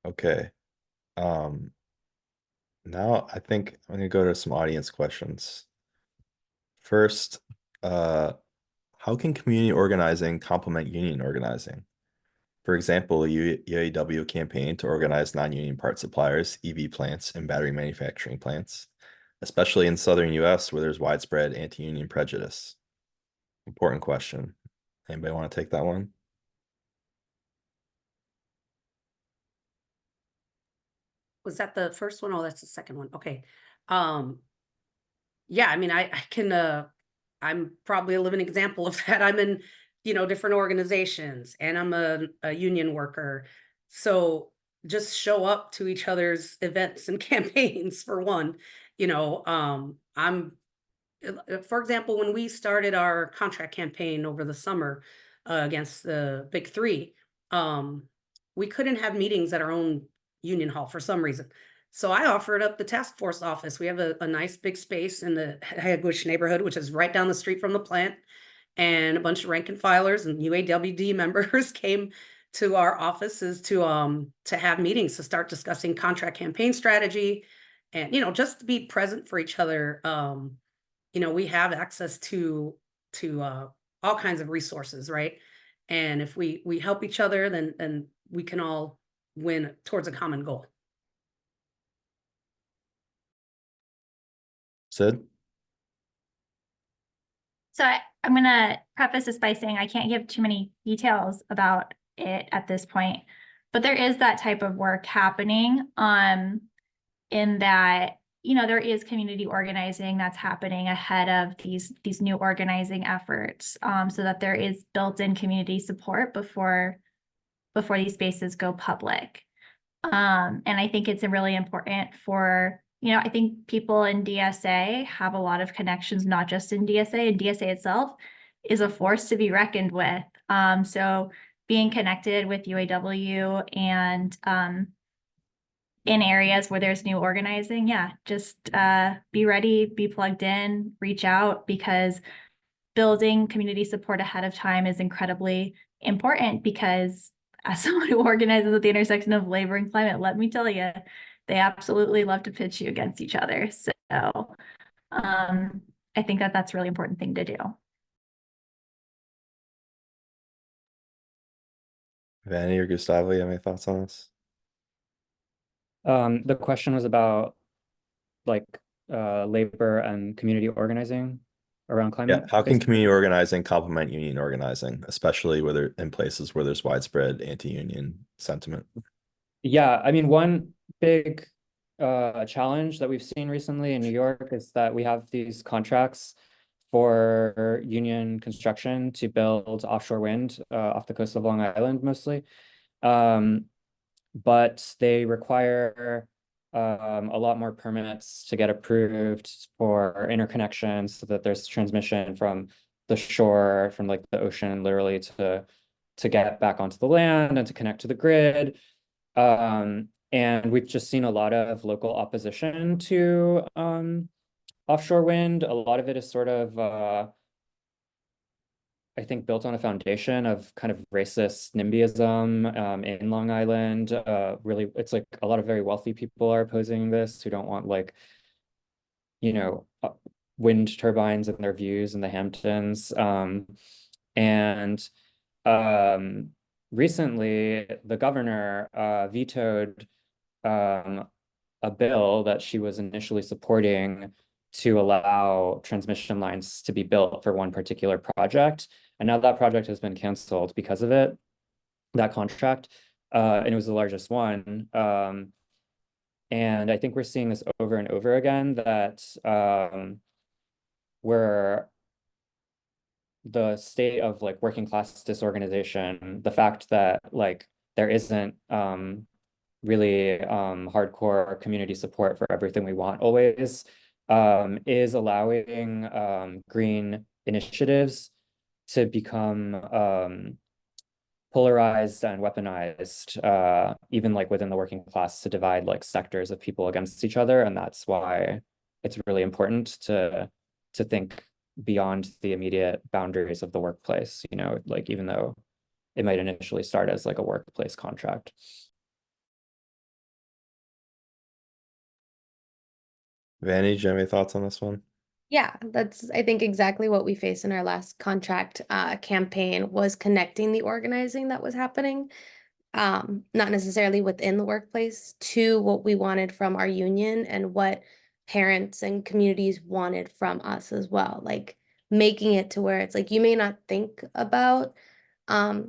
Okay. Now I think I'm gonna go to some audience questions. First, how can community organizing complement union organizing? For example, UAW campaign to organize non-union part suppliers, EV plants, and battery manufacturing plants, especially in southern US where there's widespread anti-union prejudice. Important question. Anybody want to take that one? Was that the first one? Oh, that's the second one. Okay. Yeah, I mean, I can, I'm probably a living example of that. I'm in, different organizations and I'm a union worker. So just show up to each other's events and campaigns for one, for example, when we started our contract campaign over the summer against the big three, we couldn't have meetings at our own union hall for some reason. So I offered up the task force office. We have a nice big space in the Hagbush neighborhood, which is right down the street from the plant. And a bunch of rank and filers and UAWD members came to our offices to have meetings to start discussing contract campaign strategy and, just to be present for each other. We have access to all kinds of resources, right? And if we help each other, then we can all win towards a common goal. Sid? So I'm going to preface this by saying I can't give too many details about it at this point, but there is that type of work happening in that, there is community organizing that's happening ahead of these new organizing efforts, so that there is built-in community support before these spaces go public. And I think it's really important for, I think people in DSA have a lot of connections, not just in DSA, and DSA itself is a force to be reckoned with. So being connected with UAW and in areas where there's new organizing, just be ready, be plugged in, reach out, because building community support ahead of time is incredibly important, because as someone who organizes at the intersection of labor and climate, let me tell you, they absolutely love to pitch you against each other. So I think that's a really important thing to do. Vanny or Gustavo, you have any thoughts on this? The question was about like labor and community organizing around climate. Yeah, how can community organizing complement union organizing, especially whether in places where there's widespread anti-union sentiment? Yeah, I mean, one big challenge that we've seen recently in New York is that we have these contracts for union construction to build offshore wind off the coast of Long Island mostly. But they require a lot more permits to get approved for interconnections so that there's transmission from the shore, from like the ocean, literally to get back onto the land and to connect to the grid. And we've just seen a lot of local opposition to offshore wind. A lot of it is sort of I think built on a foundation of kind of racist NIMBYism in Long Island. Really, it's like a lot of very wealthy people are opposing this who don't want like, wind turbines in their views in the Hamptons. And recently, the governor vetoed a bill that she was initially supporting to allow transmission lines to be built for one particular project. And now that project has been canceled because of it, that contract, and it was the largest one. And I think we're seeing this over and over again, that where the state of like working class disorganization, the fact that like there isn't really hardcore community support for everything we want always, is allowing green initiatives to become polarized and weaponized, even like within the working class, to divide like sectors of people against each other. And that's why it's really important to think beyond the immediate boundaries of the workplace, like even though it might initially start as like a workplace contract. Vanny, do you have any thoughts on this one? Yeah, that's I think exactly what we faced in our last contract campaign was connecting the organizing that was happening, not necessarily within the workplace, to what we wanted from our union and what parents and communities wanted from us as well. Like making it to where it's like you may not think about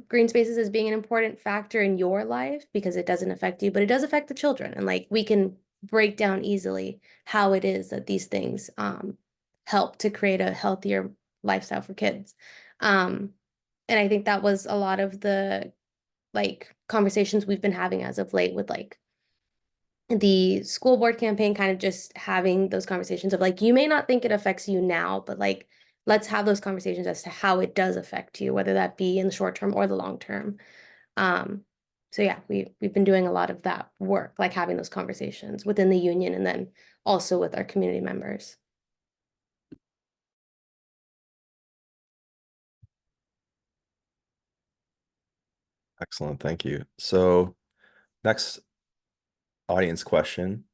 green spaces as being an important factor in your life because it doesn't affect you, but it does affect the children. And like we can break down easily how it is that these things help to create a healthier lifestyle for kids. And I think that was a lot of the like conversations we've been having as of late with like the school board campaign, kind of just having those conversations of like, you may not think it affects you now, but like, let's have those conversations as to how it does affect you, whether that be in the short term or the long term. So yeah, we've been doing a lot of that work, like having those conversations within the union and then also with our community members. Excellent, thank you. So next audience question.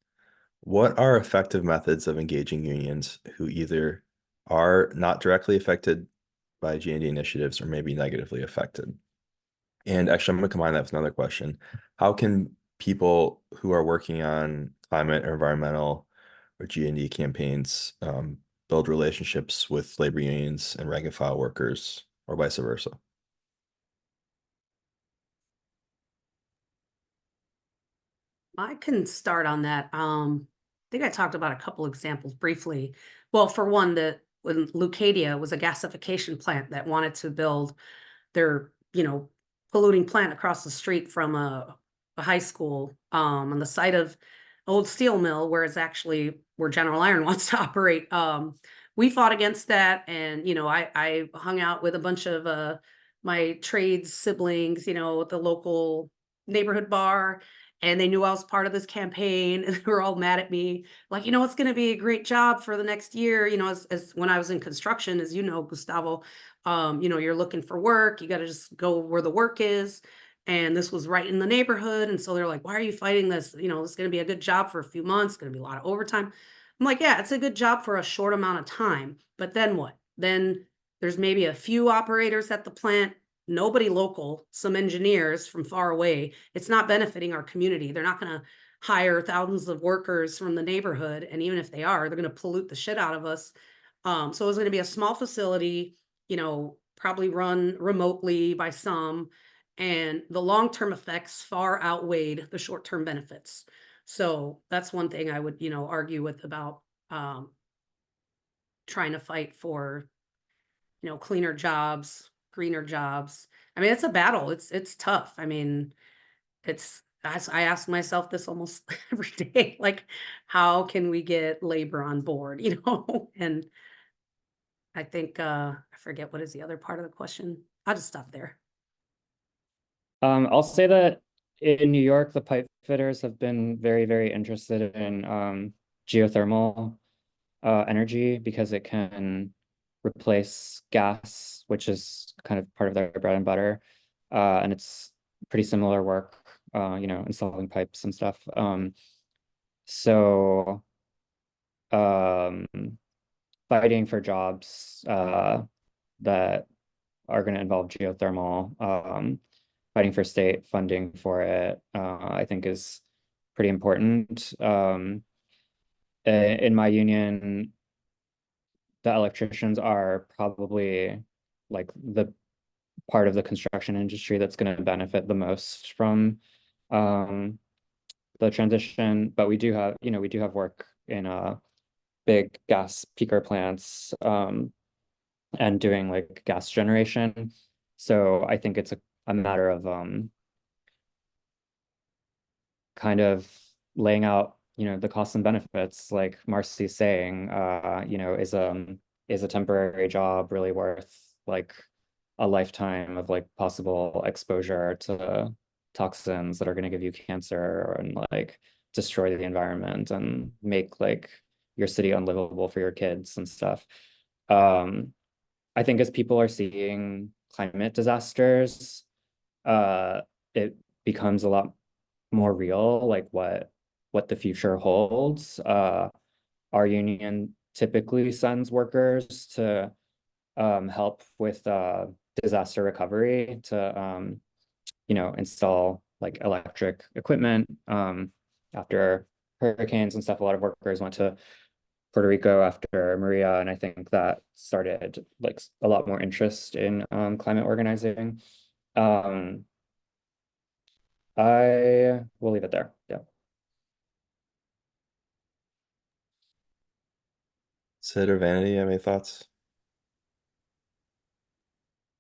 What are effective methods of engaging unions who either are not directly affected by GND initiatives or maybe negatively affected? And actually, I'm going to combine that with another question. How can people who are working on climate or environmental or GND campaigns build relationships with labor unions and rank and file workers or vice versa? I can start on that. I think I talked about a couple examples briefly. Well, for one, when Lucadia was a gasification plant that wanted to build their, polluting plant across the street from a high school, on the site of old steel mill, where it's actually where General Iron wants to operate. We fought against that, and I hung out with a bunch of my trades siblings, at the local neighborhood bar, and they knew I was part of this campaign, and they were all mad at me, like, it's going to be a great job for the next year. As when I was in construction, as you know, Gustavo, you're looking for work, you got to just go where the work is. And this was right in the neighborhood. And so they're like, why are you fighting this? It's going to be a good job for a few months, going to be a lot of overtime. I'm like, yeah, it's a good job for a short amount of time. But then what? Then there's maybe a few operators at the plant, nobody local, some engineers from far away. It's not benefiting our community. They're not going to hire thousands of workers from the neighborhood. And even if they are, they're going to pollute the shit out of us. So it's going to be a small facility, probably run remotely by some, and the long-term effects far outweighed the short-term benefits. So that's one thing I would, argue with about trying to fight for, cleaner jobs, greener jobs. I mean, it's a battle. It's tough. I mean, I ask myself this almost every day, like, how can we get labor on board, And I think I forget what is the other part of the question. I'll just stop there. I'll say that in New York, the pipe fitters have been very, very interested in geothermal energy because it can replace gas, which is kind of part of their bread and butter. And it's pretty similar work, installing pipes and stuff. So fighting for jobs that are going to involve geothermal, fighting for state funding for it, I think is pretty important. In my union, the electricians are probably like the part of the construction industry that's going to benefit the most from the transition. But we do have, we do have work in big gas peaker plants and doing like gas generation. So I think it's a matter of kind of laying out, the costs and benefits, like Marcy's saying, is a temporary job really worth like a lifetime of like possible exposure to toxins that are going to give you cancer and like destroy the environment and make like your city unlivable for your kids and stuff. I think as people are seeing climate disasters, it becomes a lot more real, like what the future holds. our union typically sends workers to help with disaster recovery, to install like electric equipment after hurricanes and stuff. A lot of workers went to Puerto Rico after Maria, and I think that started like a lot more interest in climate organizing. I will leave it there. Yeah. Sid or Vanity, you have any thoughts?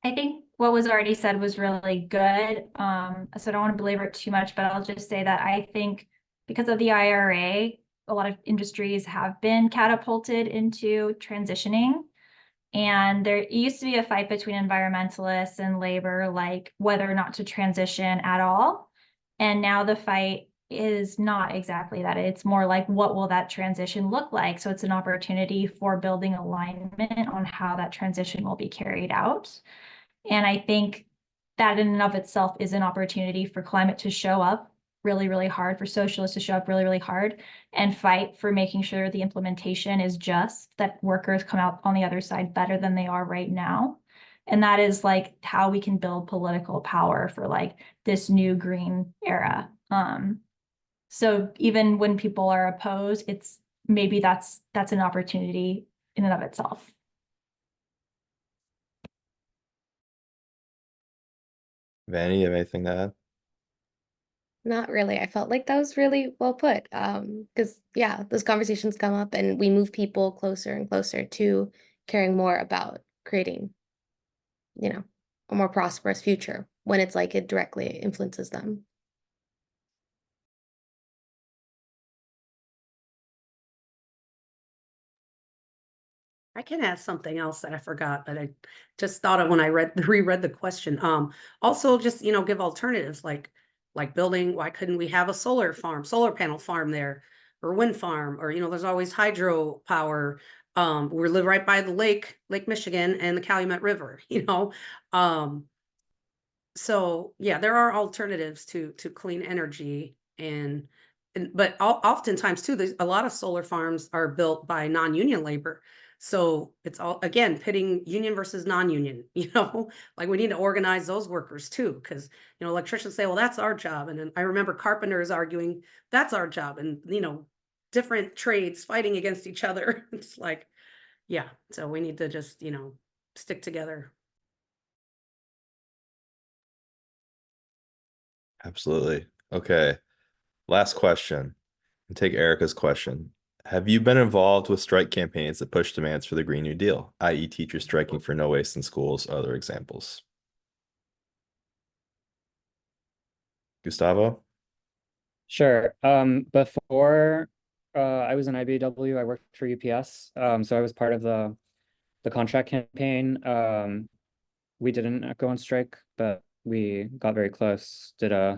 I think what was already said was really good. So I don't want to belabor it too much, but I'll just say that I think because of the IRA, a lot of industries have been catapulted into transitioning. And there used to be a fight between environmentalists and labor, like whether or not to transition at all. And now the fight is not exactly that. It's more like, what will that transition look like? So it's an opportunity for building alignment on how that transition will be carried out. And I think that in and of itself is an opportunity for climate to show up really, really hard, for socialists to show up really, really hard and fight for making sure the implementation is just, that workers come out on the other side better than they are right now. And that is like how we can build political power for like this new green era. So even when people are opposed, it's maybe that's an opportunity in and of itself. Vanny, you have anything to add? Not really. I felt like that was really well put. Because yeah, those conversations come up and we move people closer and closer to caring more about creating, a more prosperous future when it's like it directly influences them. I can add something else that I forgot that I just thought of when I reread the question. Also just, give alternatives like building, why couldn't we have a solar panel farm there, or wind farm, or there's always hydro power. We live right by the Lake Michigan and the Calumet River, So yeah, there are alternatives to clean energy but oftentimes too, there's a lot of solar farms are built by non-union labor. So it's all, again, pitting union versus non-union, like we need to organize those workers too. Cause electricians say, well, that's our job. And then I remember carpenters arguing, that's our job. And different trades fighting against each other. It's like, yeah. So we need to just, stick together. Absolutely. Okay. Last question. And take Erica's question. Have you been involved with strike campaigns that push demands for the Green New Deal, i.e. teachers striking for no waste in schools, other examples? Gustavo? Sure. Before I was in IBW, I worked for UPS. So I was part of the contract campaign. We didn't go on strike, but we got very close, did a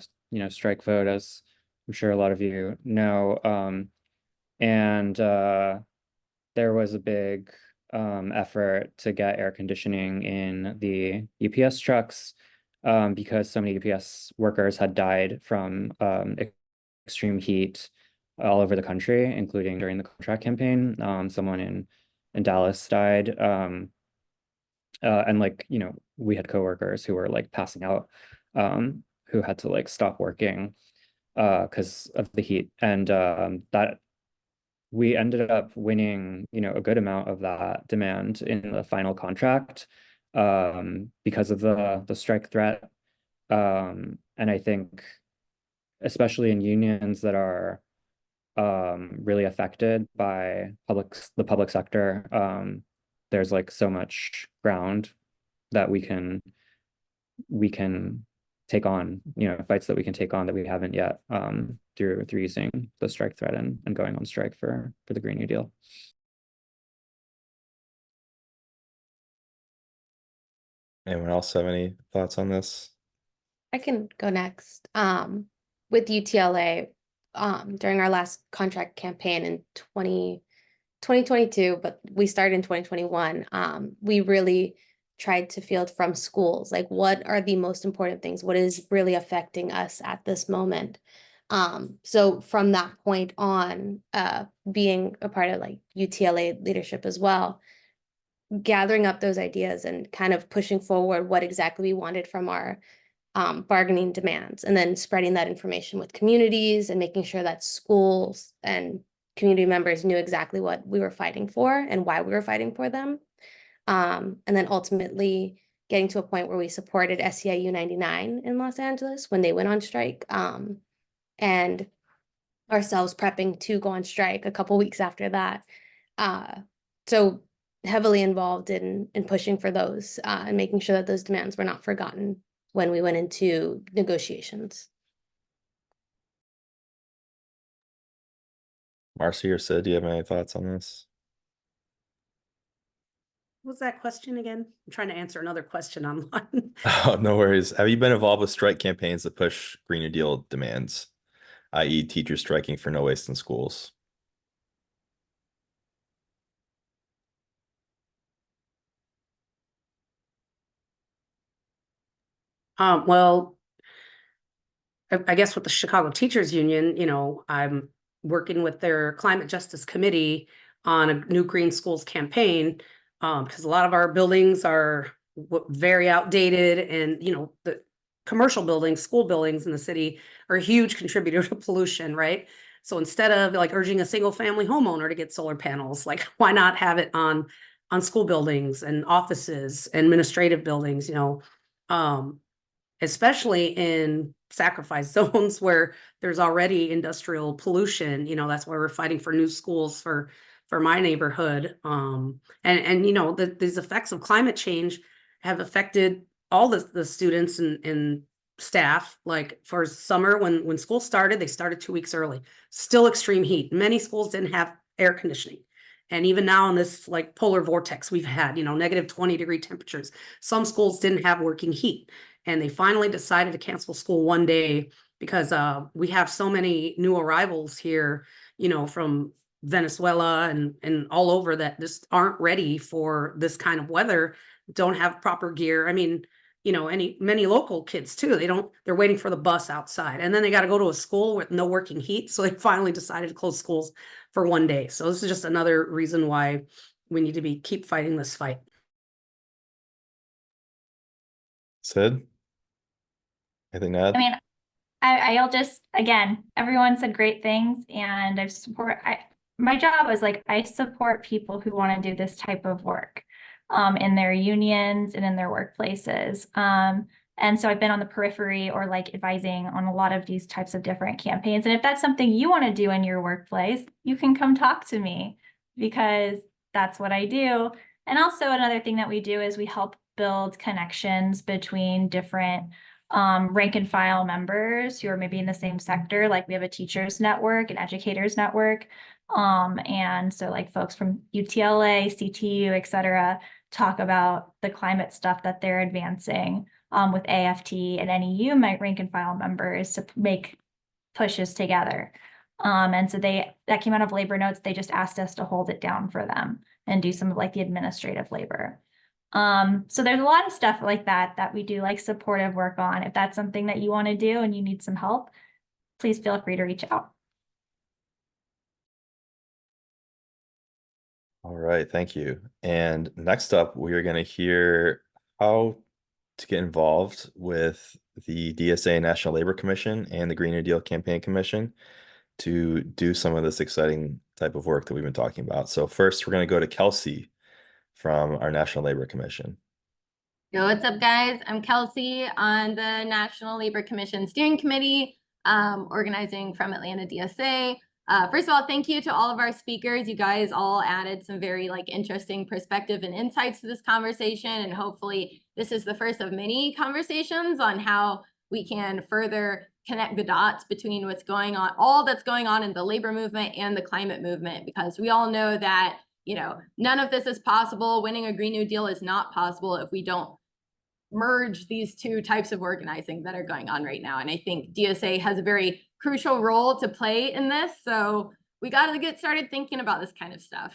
strike vote, as I'm sure a lot of you know. And there was a big effort to get air conditioning in the UPS trucks because so many UPS workers had died from extreme heat all over the country, including during the contract campaign. Someone in Dallas died. And we had coworkers who were like passing out, who had to like stop working because of the heat. And that we ended up winning, a good amount of that demand in the final contract because of the strike threat. And I think especially in unions that are really affected by the public sector, there's like so much ground that we can take on, fights that we can take on that we haven't yet, through using the strike threat and going on strike for the Green New Deal. Anyone else have any thoughts on this? I can go next. With UTLA, during our last contract campaign in 2022, but we started in 2021, we really tried to field from schools, like what are the most important things? What is really affecting us at this moment? So from that point on, being a part of like UTLA leadership as well, gathering up those ideas and kind of pushing forward what exactly we wanted from our bargaining demands, and then spreading that information with communities and making sure that schools and community members knew exactly what we were fighting for and why we were fighting for them. And then ultimately getting to a point where we supported SEIU 99 in Los Angeles when they went on strike, and ourselves prepping to go on strike a couple weeks after that. So heavily involved in pushing for those and making sure that those demands were not forgotten when we went into negotiations. Marcy or Sid, do you have any thoughts on this? What was that question again? I'm trying to answer another question online. Oh, no worries. Have you been involved with strike campaigns that push Green New Deal demands, i.e. teachers striking for no waste in schools? Well, I guess with the Chicago Teachers Union, I'm working with their Climate Justice Committee on a new Green Schools campaign, because a lot of our buildings are very outdated, and the commercial buildings, school buildings in the city are a huge contributor to pollution, right? So instead of like urging a single family homeowner to get solar panels, like why not have it on school buildings and offices, administrative buildings, especially in sacrifice zones where there's already industrial pollution. That's why we're fighting for new schools for my neighborhood. And these effects of climate change have affected all the students and staff. Like for summer, when school started, they started 2 weeks early. Still extreme heat. Many schools didn't have air conditioning. And even now in this like polar vortex we've had, negative 20-degree temperatures, some schools didn't have working heat. And they finally decided to cancel school one day because we have so many new arrivals here, from Venezuela and all over that just aren't ready for this kind of weather, don't have proper gear. I mean, many local kids too, they're waiting for the bus outside, and then they got to go to a school with no working heat. So they finally decided to close schools for one day. So this is just another reason why we need to keep fighting this fight. Sid? Anything to add? I mean, I'll just, again, everyone said great things, and my job is like, I support people who want to do this type of work in their unions and in their workplaces. And so I've been on the periphery or like advising on a lot of these types of different campaigns. And if that's something you want to do in your workplace, you can come talk to me, because that's what I do. And also another thing that we do is we help build connections between different rank and file members who are maybe in the same sector. Like we have a teachers network, an educators network. And so like folks from UTLA, CTU, et cetera, talk about the climate stuff that they're advancing with AFT and NEU rank and file members to make pushes together. And so that came out of labor notes. They just asked us to hold it down for them and do some of like the administrative labor. So there's a lot of stuff like that we do like supportive work on. If that's something that you want to do and you need some help, please feel free to reach out. All right, thank you. And next up, we are going to hear how to get involved with the DSA National Labor Commission and the Green New Deal Campaign Commission to do some of this exciting type of work that we've been talking about. So first, we're going to go to Kelsey from our National Labor Commission. Yo, what's up, guys? I'm Kelsey on the National Labor Commission Steering Committee, organizing from Atlanta DSA. First of all, thank you to all of our speakers. You guys all added some very interesting perspective and insights to this conversation, and hopefully this is the first of many conversations on how we can further connect the dots between what's going on, all that's going on in the labor movement and the climate movement, because we all know that none of this is possible. Winning a Green New Deal is not possible if we don't merge these two types of organizing that are going on right now. And I think DSA has a very crucial role to play in this. So we got to get started thinking about this kind of stuff.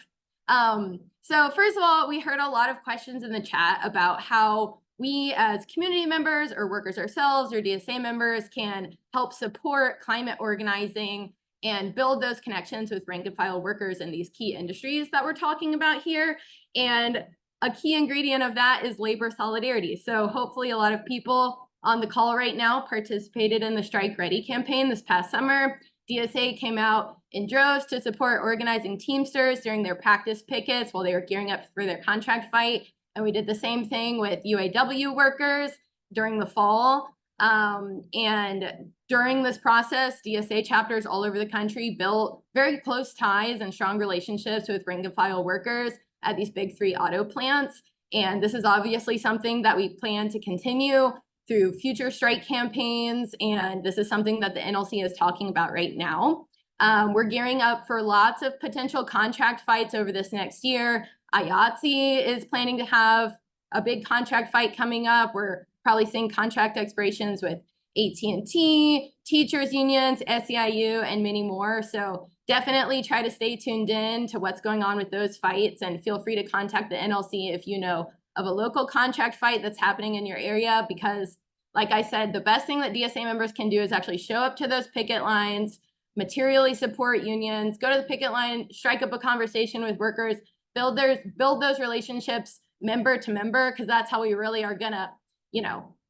So first of all, we heard a lot of questions in the chat about how we as community members or workers ourselves or DSA members can help support climate organizing and build those connections with rank and file workers in these key industries that we're talking about here. And a key ingredient of that is labor solidarity. So hopefully a lot of people on the call right now participated in the Strike Ready campaign this past summer. DSA came out in droves to support organizing Teamsters during their practice pickets while they were gearing up for their contract fight. And we did the same thing with UAW workers during the fall. And during this process, DSA chapters all over the country built very close ties and strong relationships with rank and file workers at these big 3 auto plants. And this is obviously something that we plan to continue through future strike campaigns. And this is something that the NLC is talking about right now. We're gearing up for lots of potential contract fights over this next year. IATSE is planning to have a big contract fight coming up. We're probably seeing contract expirations with AT&T, teachers unions, SEIU, and many more. So definitely try to stay tuned in to what's going on with those fights, and feel free to contact the NLC if you know of a local contract fight that's happening in your area, because like I said, the best thing that DSA members can do is actually show up to those picket lines, materially support unions, go to the picket line, strike up a conversation with workers, build those relationships member to member, because that's how we really are gonna,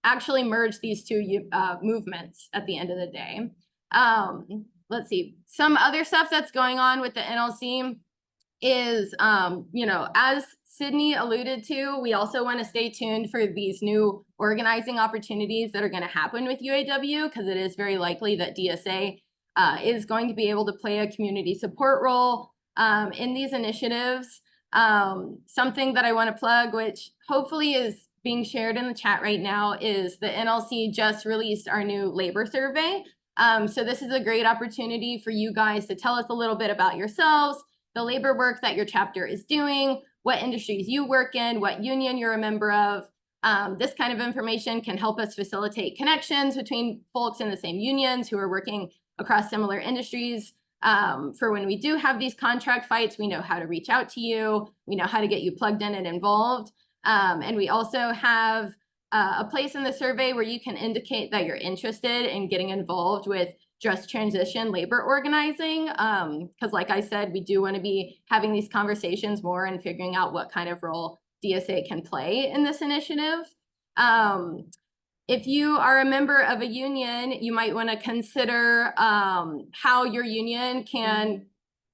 actually merge these two movements at the end of the day. Let's see, some other stuff that's going on with the NLC is, as Sydney alluded to, we also want to stay tuned for these new organizing opportunities that are going to happen with UAW, because it is very likely that DSA is going to be able to play a community support role in these initiatives. Something that I want to plug, which hopefully is being shared in the chat right now, is the NLC just released our new labor survey. So this is a great opportunity for you guys to tell us a little bit about yourselves, the labor work that your chapter is doing, what industries you work in, what union you're a member of. This kind of information can help us facilitate connections between folks in the same unions who are working across similar industries. For when we do have these contract fights, we know how to reach out to you. We know how to get you plugged in and involved. And we also have a place in the survey where you can indicate that you're interested in getting involved with just transition labor organizing. Because like I said, we do want to be having these conversations more and figuring out what kind of role DSA can play in this initiative. If you are a member of a union, you might want to consider how your union can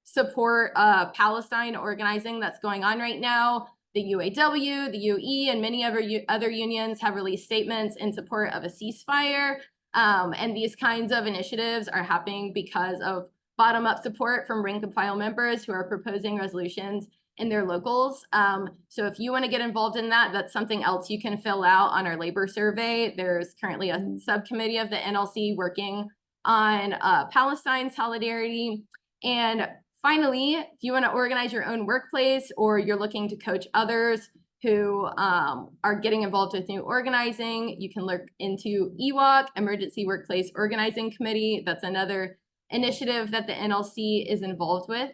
support Palestine organizing that's going on right now. The UAW, the UE, and many other unions have released statements in support of a ceasefire. And these kinds of initiatives are happening because of bottom-up support from rank and file members who are proposing resolutions in their locals. So if you want to get involved in that, that's something else you can fill out on our labor survey. There's currently a subcommittee of the NLC working on Palestine solidarity. And finally, if you want to organize your own workplace, or you're looking to coach others who are getting involved with new organizing, you can look into EWOC, Emergency Workplace Organizing Committee. That's another initiative that the NLC is involved with.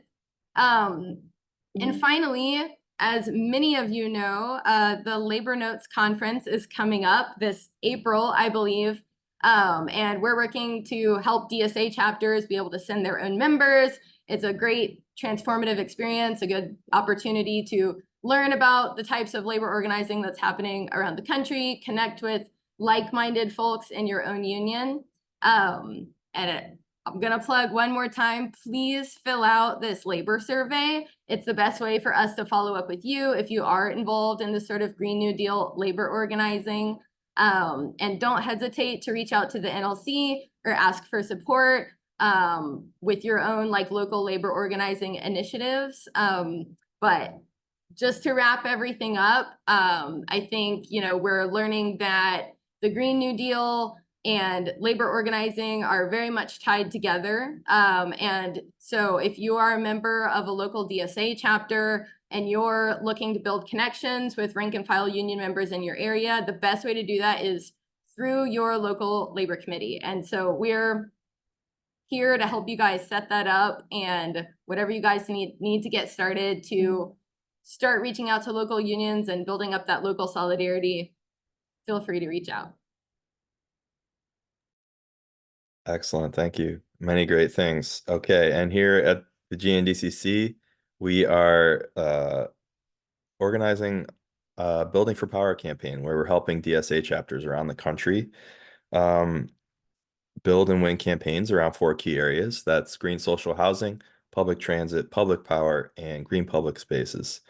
And finally, as many of you know, the Labor Notes Conference is coming up this April, I believe. And we're working to help DSA chapters be able to send their own members. It's a great transformative experience, a good opportunity to learn about the types of labor organizing that's happening around the country, connect with like-minded folks in your own union. I'm gonna plug one more time, please fill out this labor survey. It's the best way for us to follow up with you if you are involved in this sort of Green New Deal labor organizing. And don't hesitate to reach out to the NLC or ask for support with your own local labor organizing initiatives. But just to wrap everything up, I think, we're learning that the Green New Deal and labor organizing are very much tied together. And so if you are a member of a local DSA chapter and you're looking to build connections with rank and file union members in your area, the best way to do that is through your local labor committee. And so we're here to help you guys set that up, and whatever you guys need to get started to start reaching out to local unions and building up that local solidarity, feel free to reach out. Excellent, thank you. Many great things. Okay, and here at the GNDCC, we are organizing a Building for Power campaign where we're helping DSA chapters around the country build and win campaigns around 4 key areas. That's green social housing, public transit, public power, and green public spaces.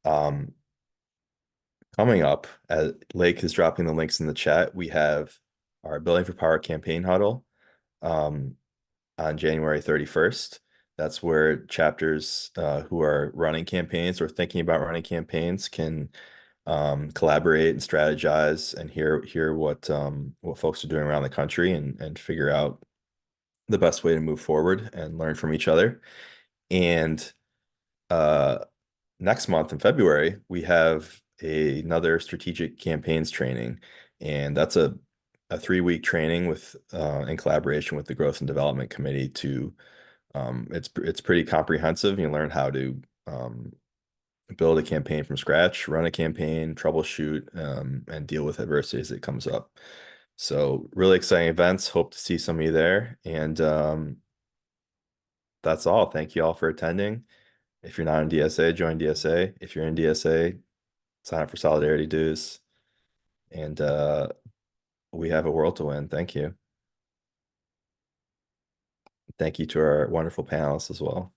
Coming up, as Lake is dropping the links in the chat, we have our Building for Power campaign huddle on January 31st. That's where chapters who are running campaigns or thinking about running campaigns can collaborate and strategize and hear what folks are doing around the country and figure out the best way to move forward and learn from each other. And next month in February, we have another strategic campaigns training, and that's a 3-week training with in collaboration with the Growth and Development Committee to it's pretty comprehensive. You learn how to build a campaign from scratch, run a campaign, troubleshoot, and deal with adversity as it comes up. So really exciting events. Hope to see some of you there. And that's all. Thank you all for attending. If you're not in DSA, join DSA. If you're in DSA, sign up for Solidarity Dues. And we have a world to win. Thank you. Thank you to our wonderful panelists as well.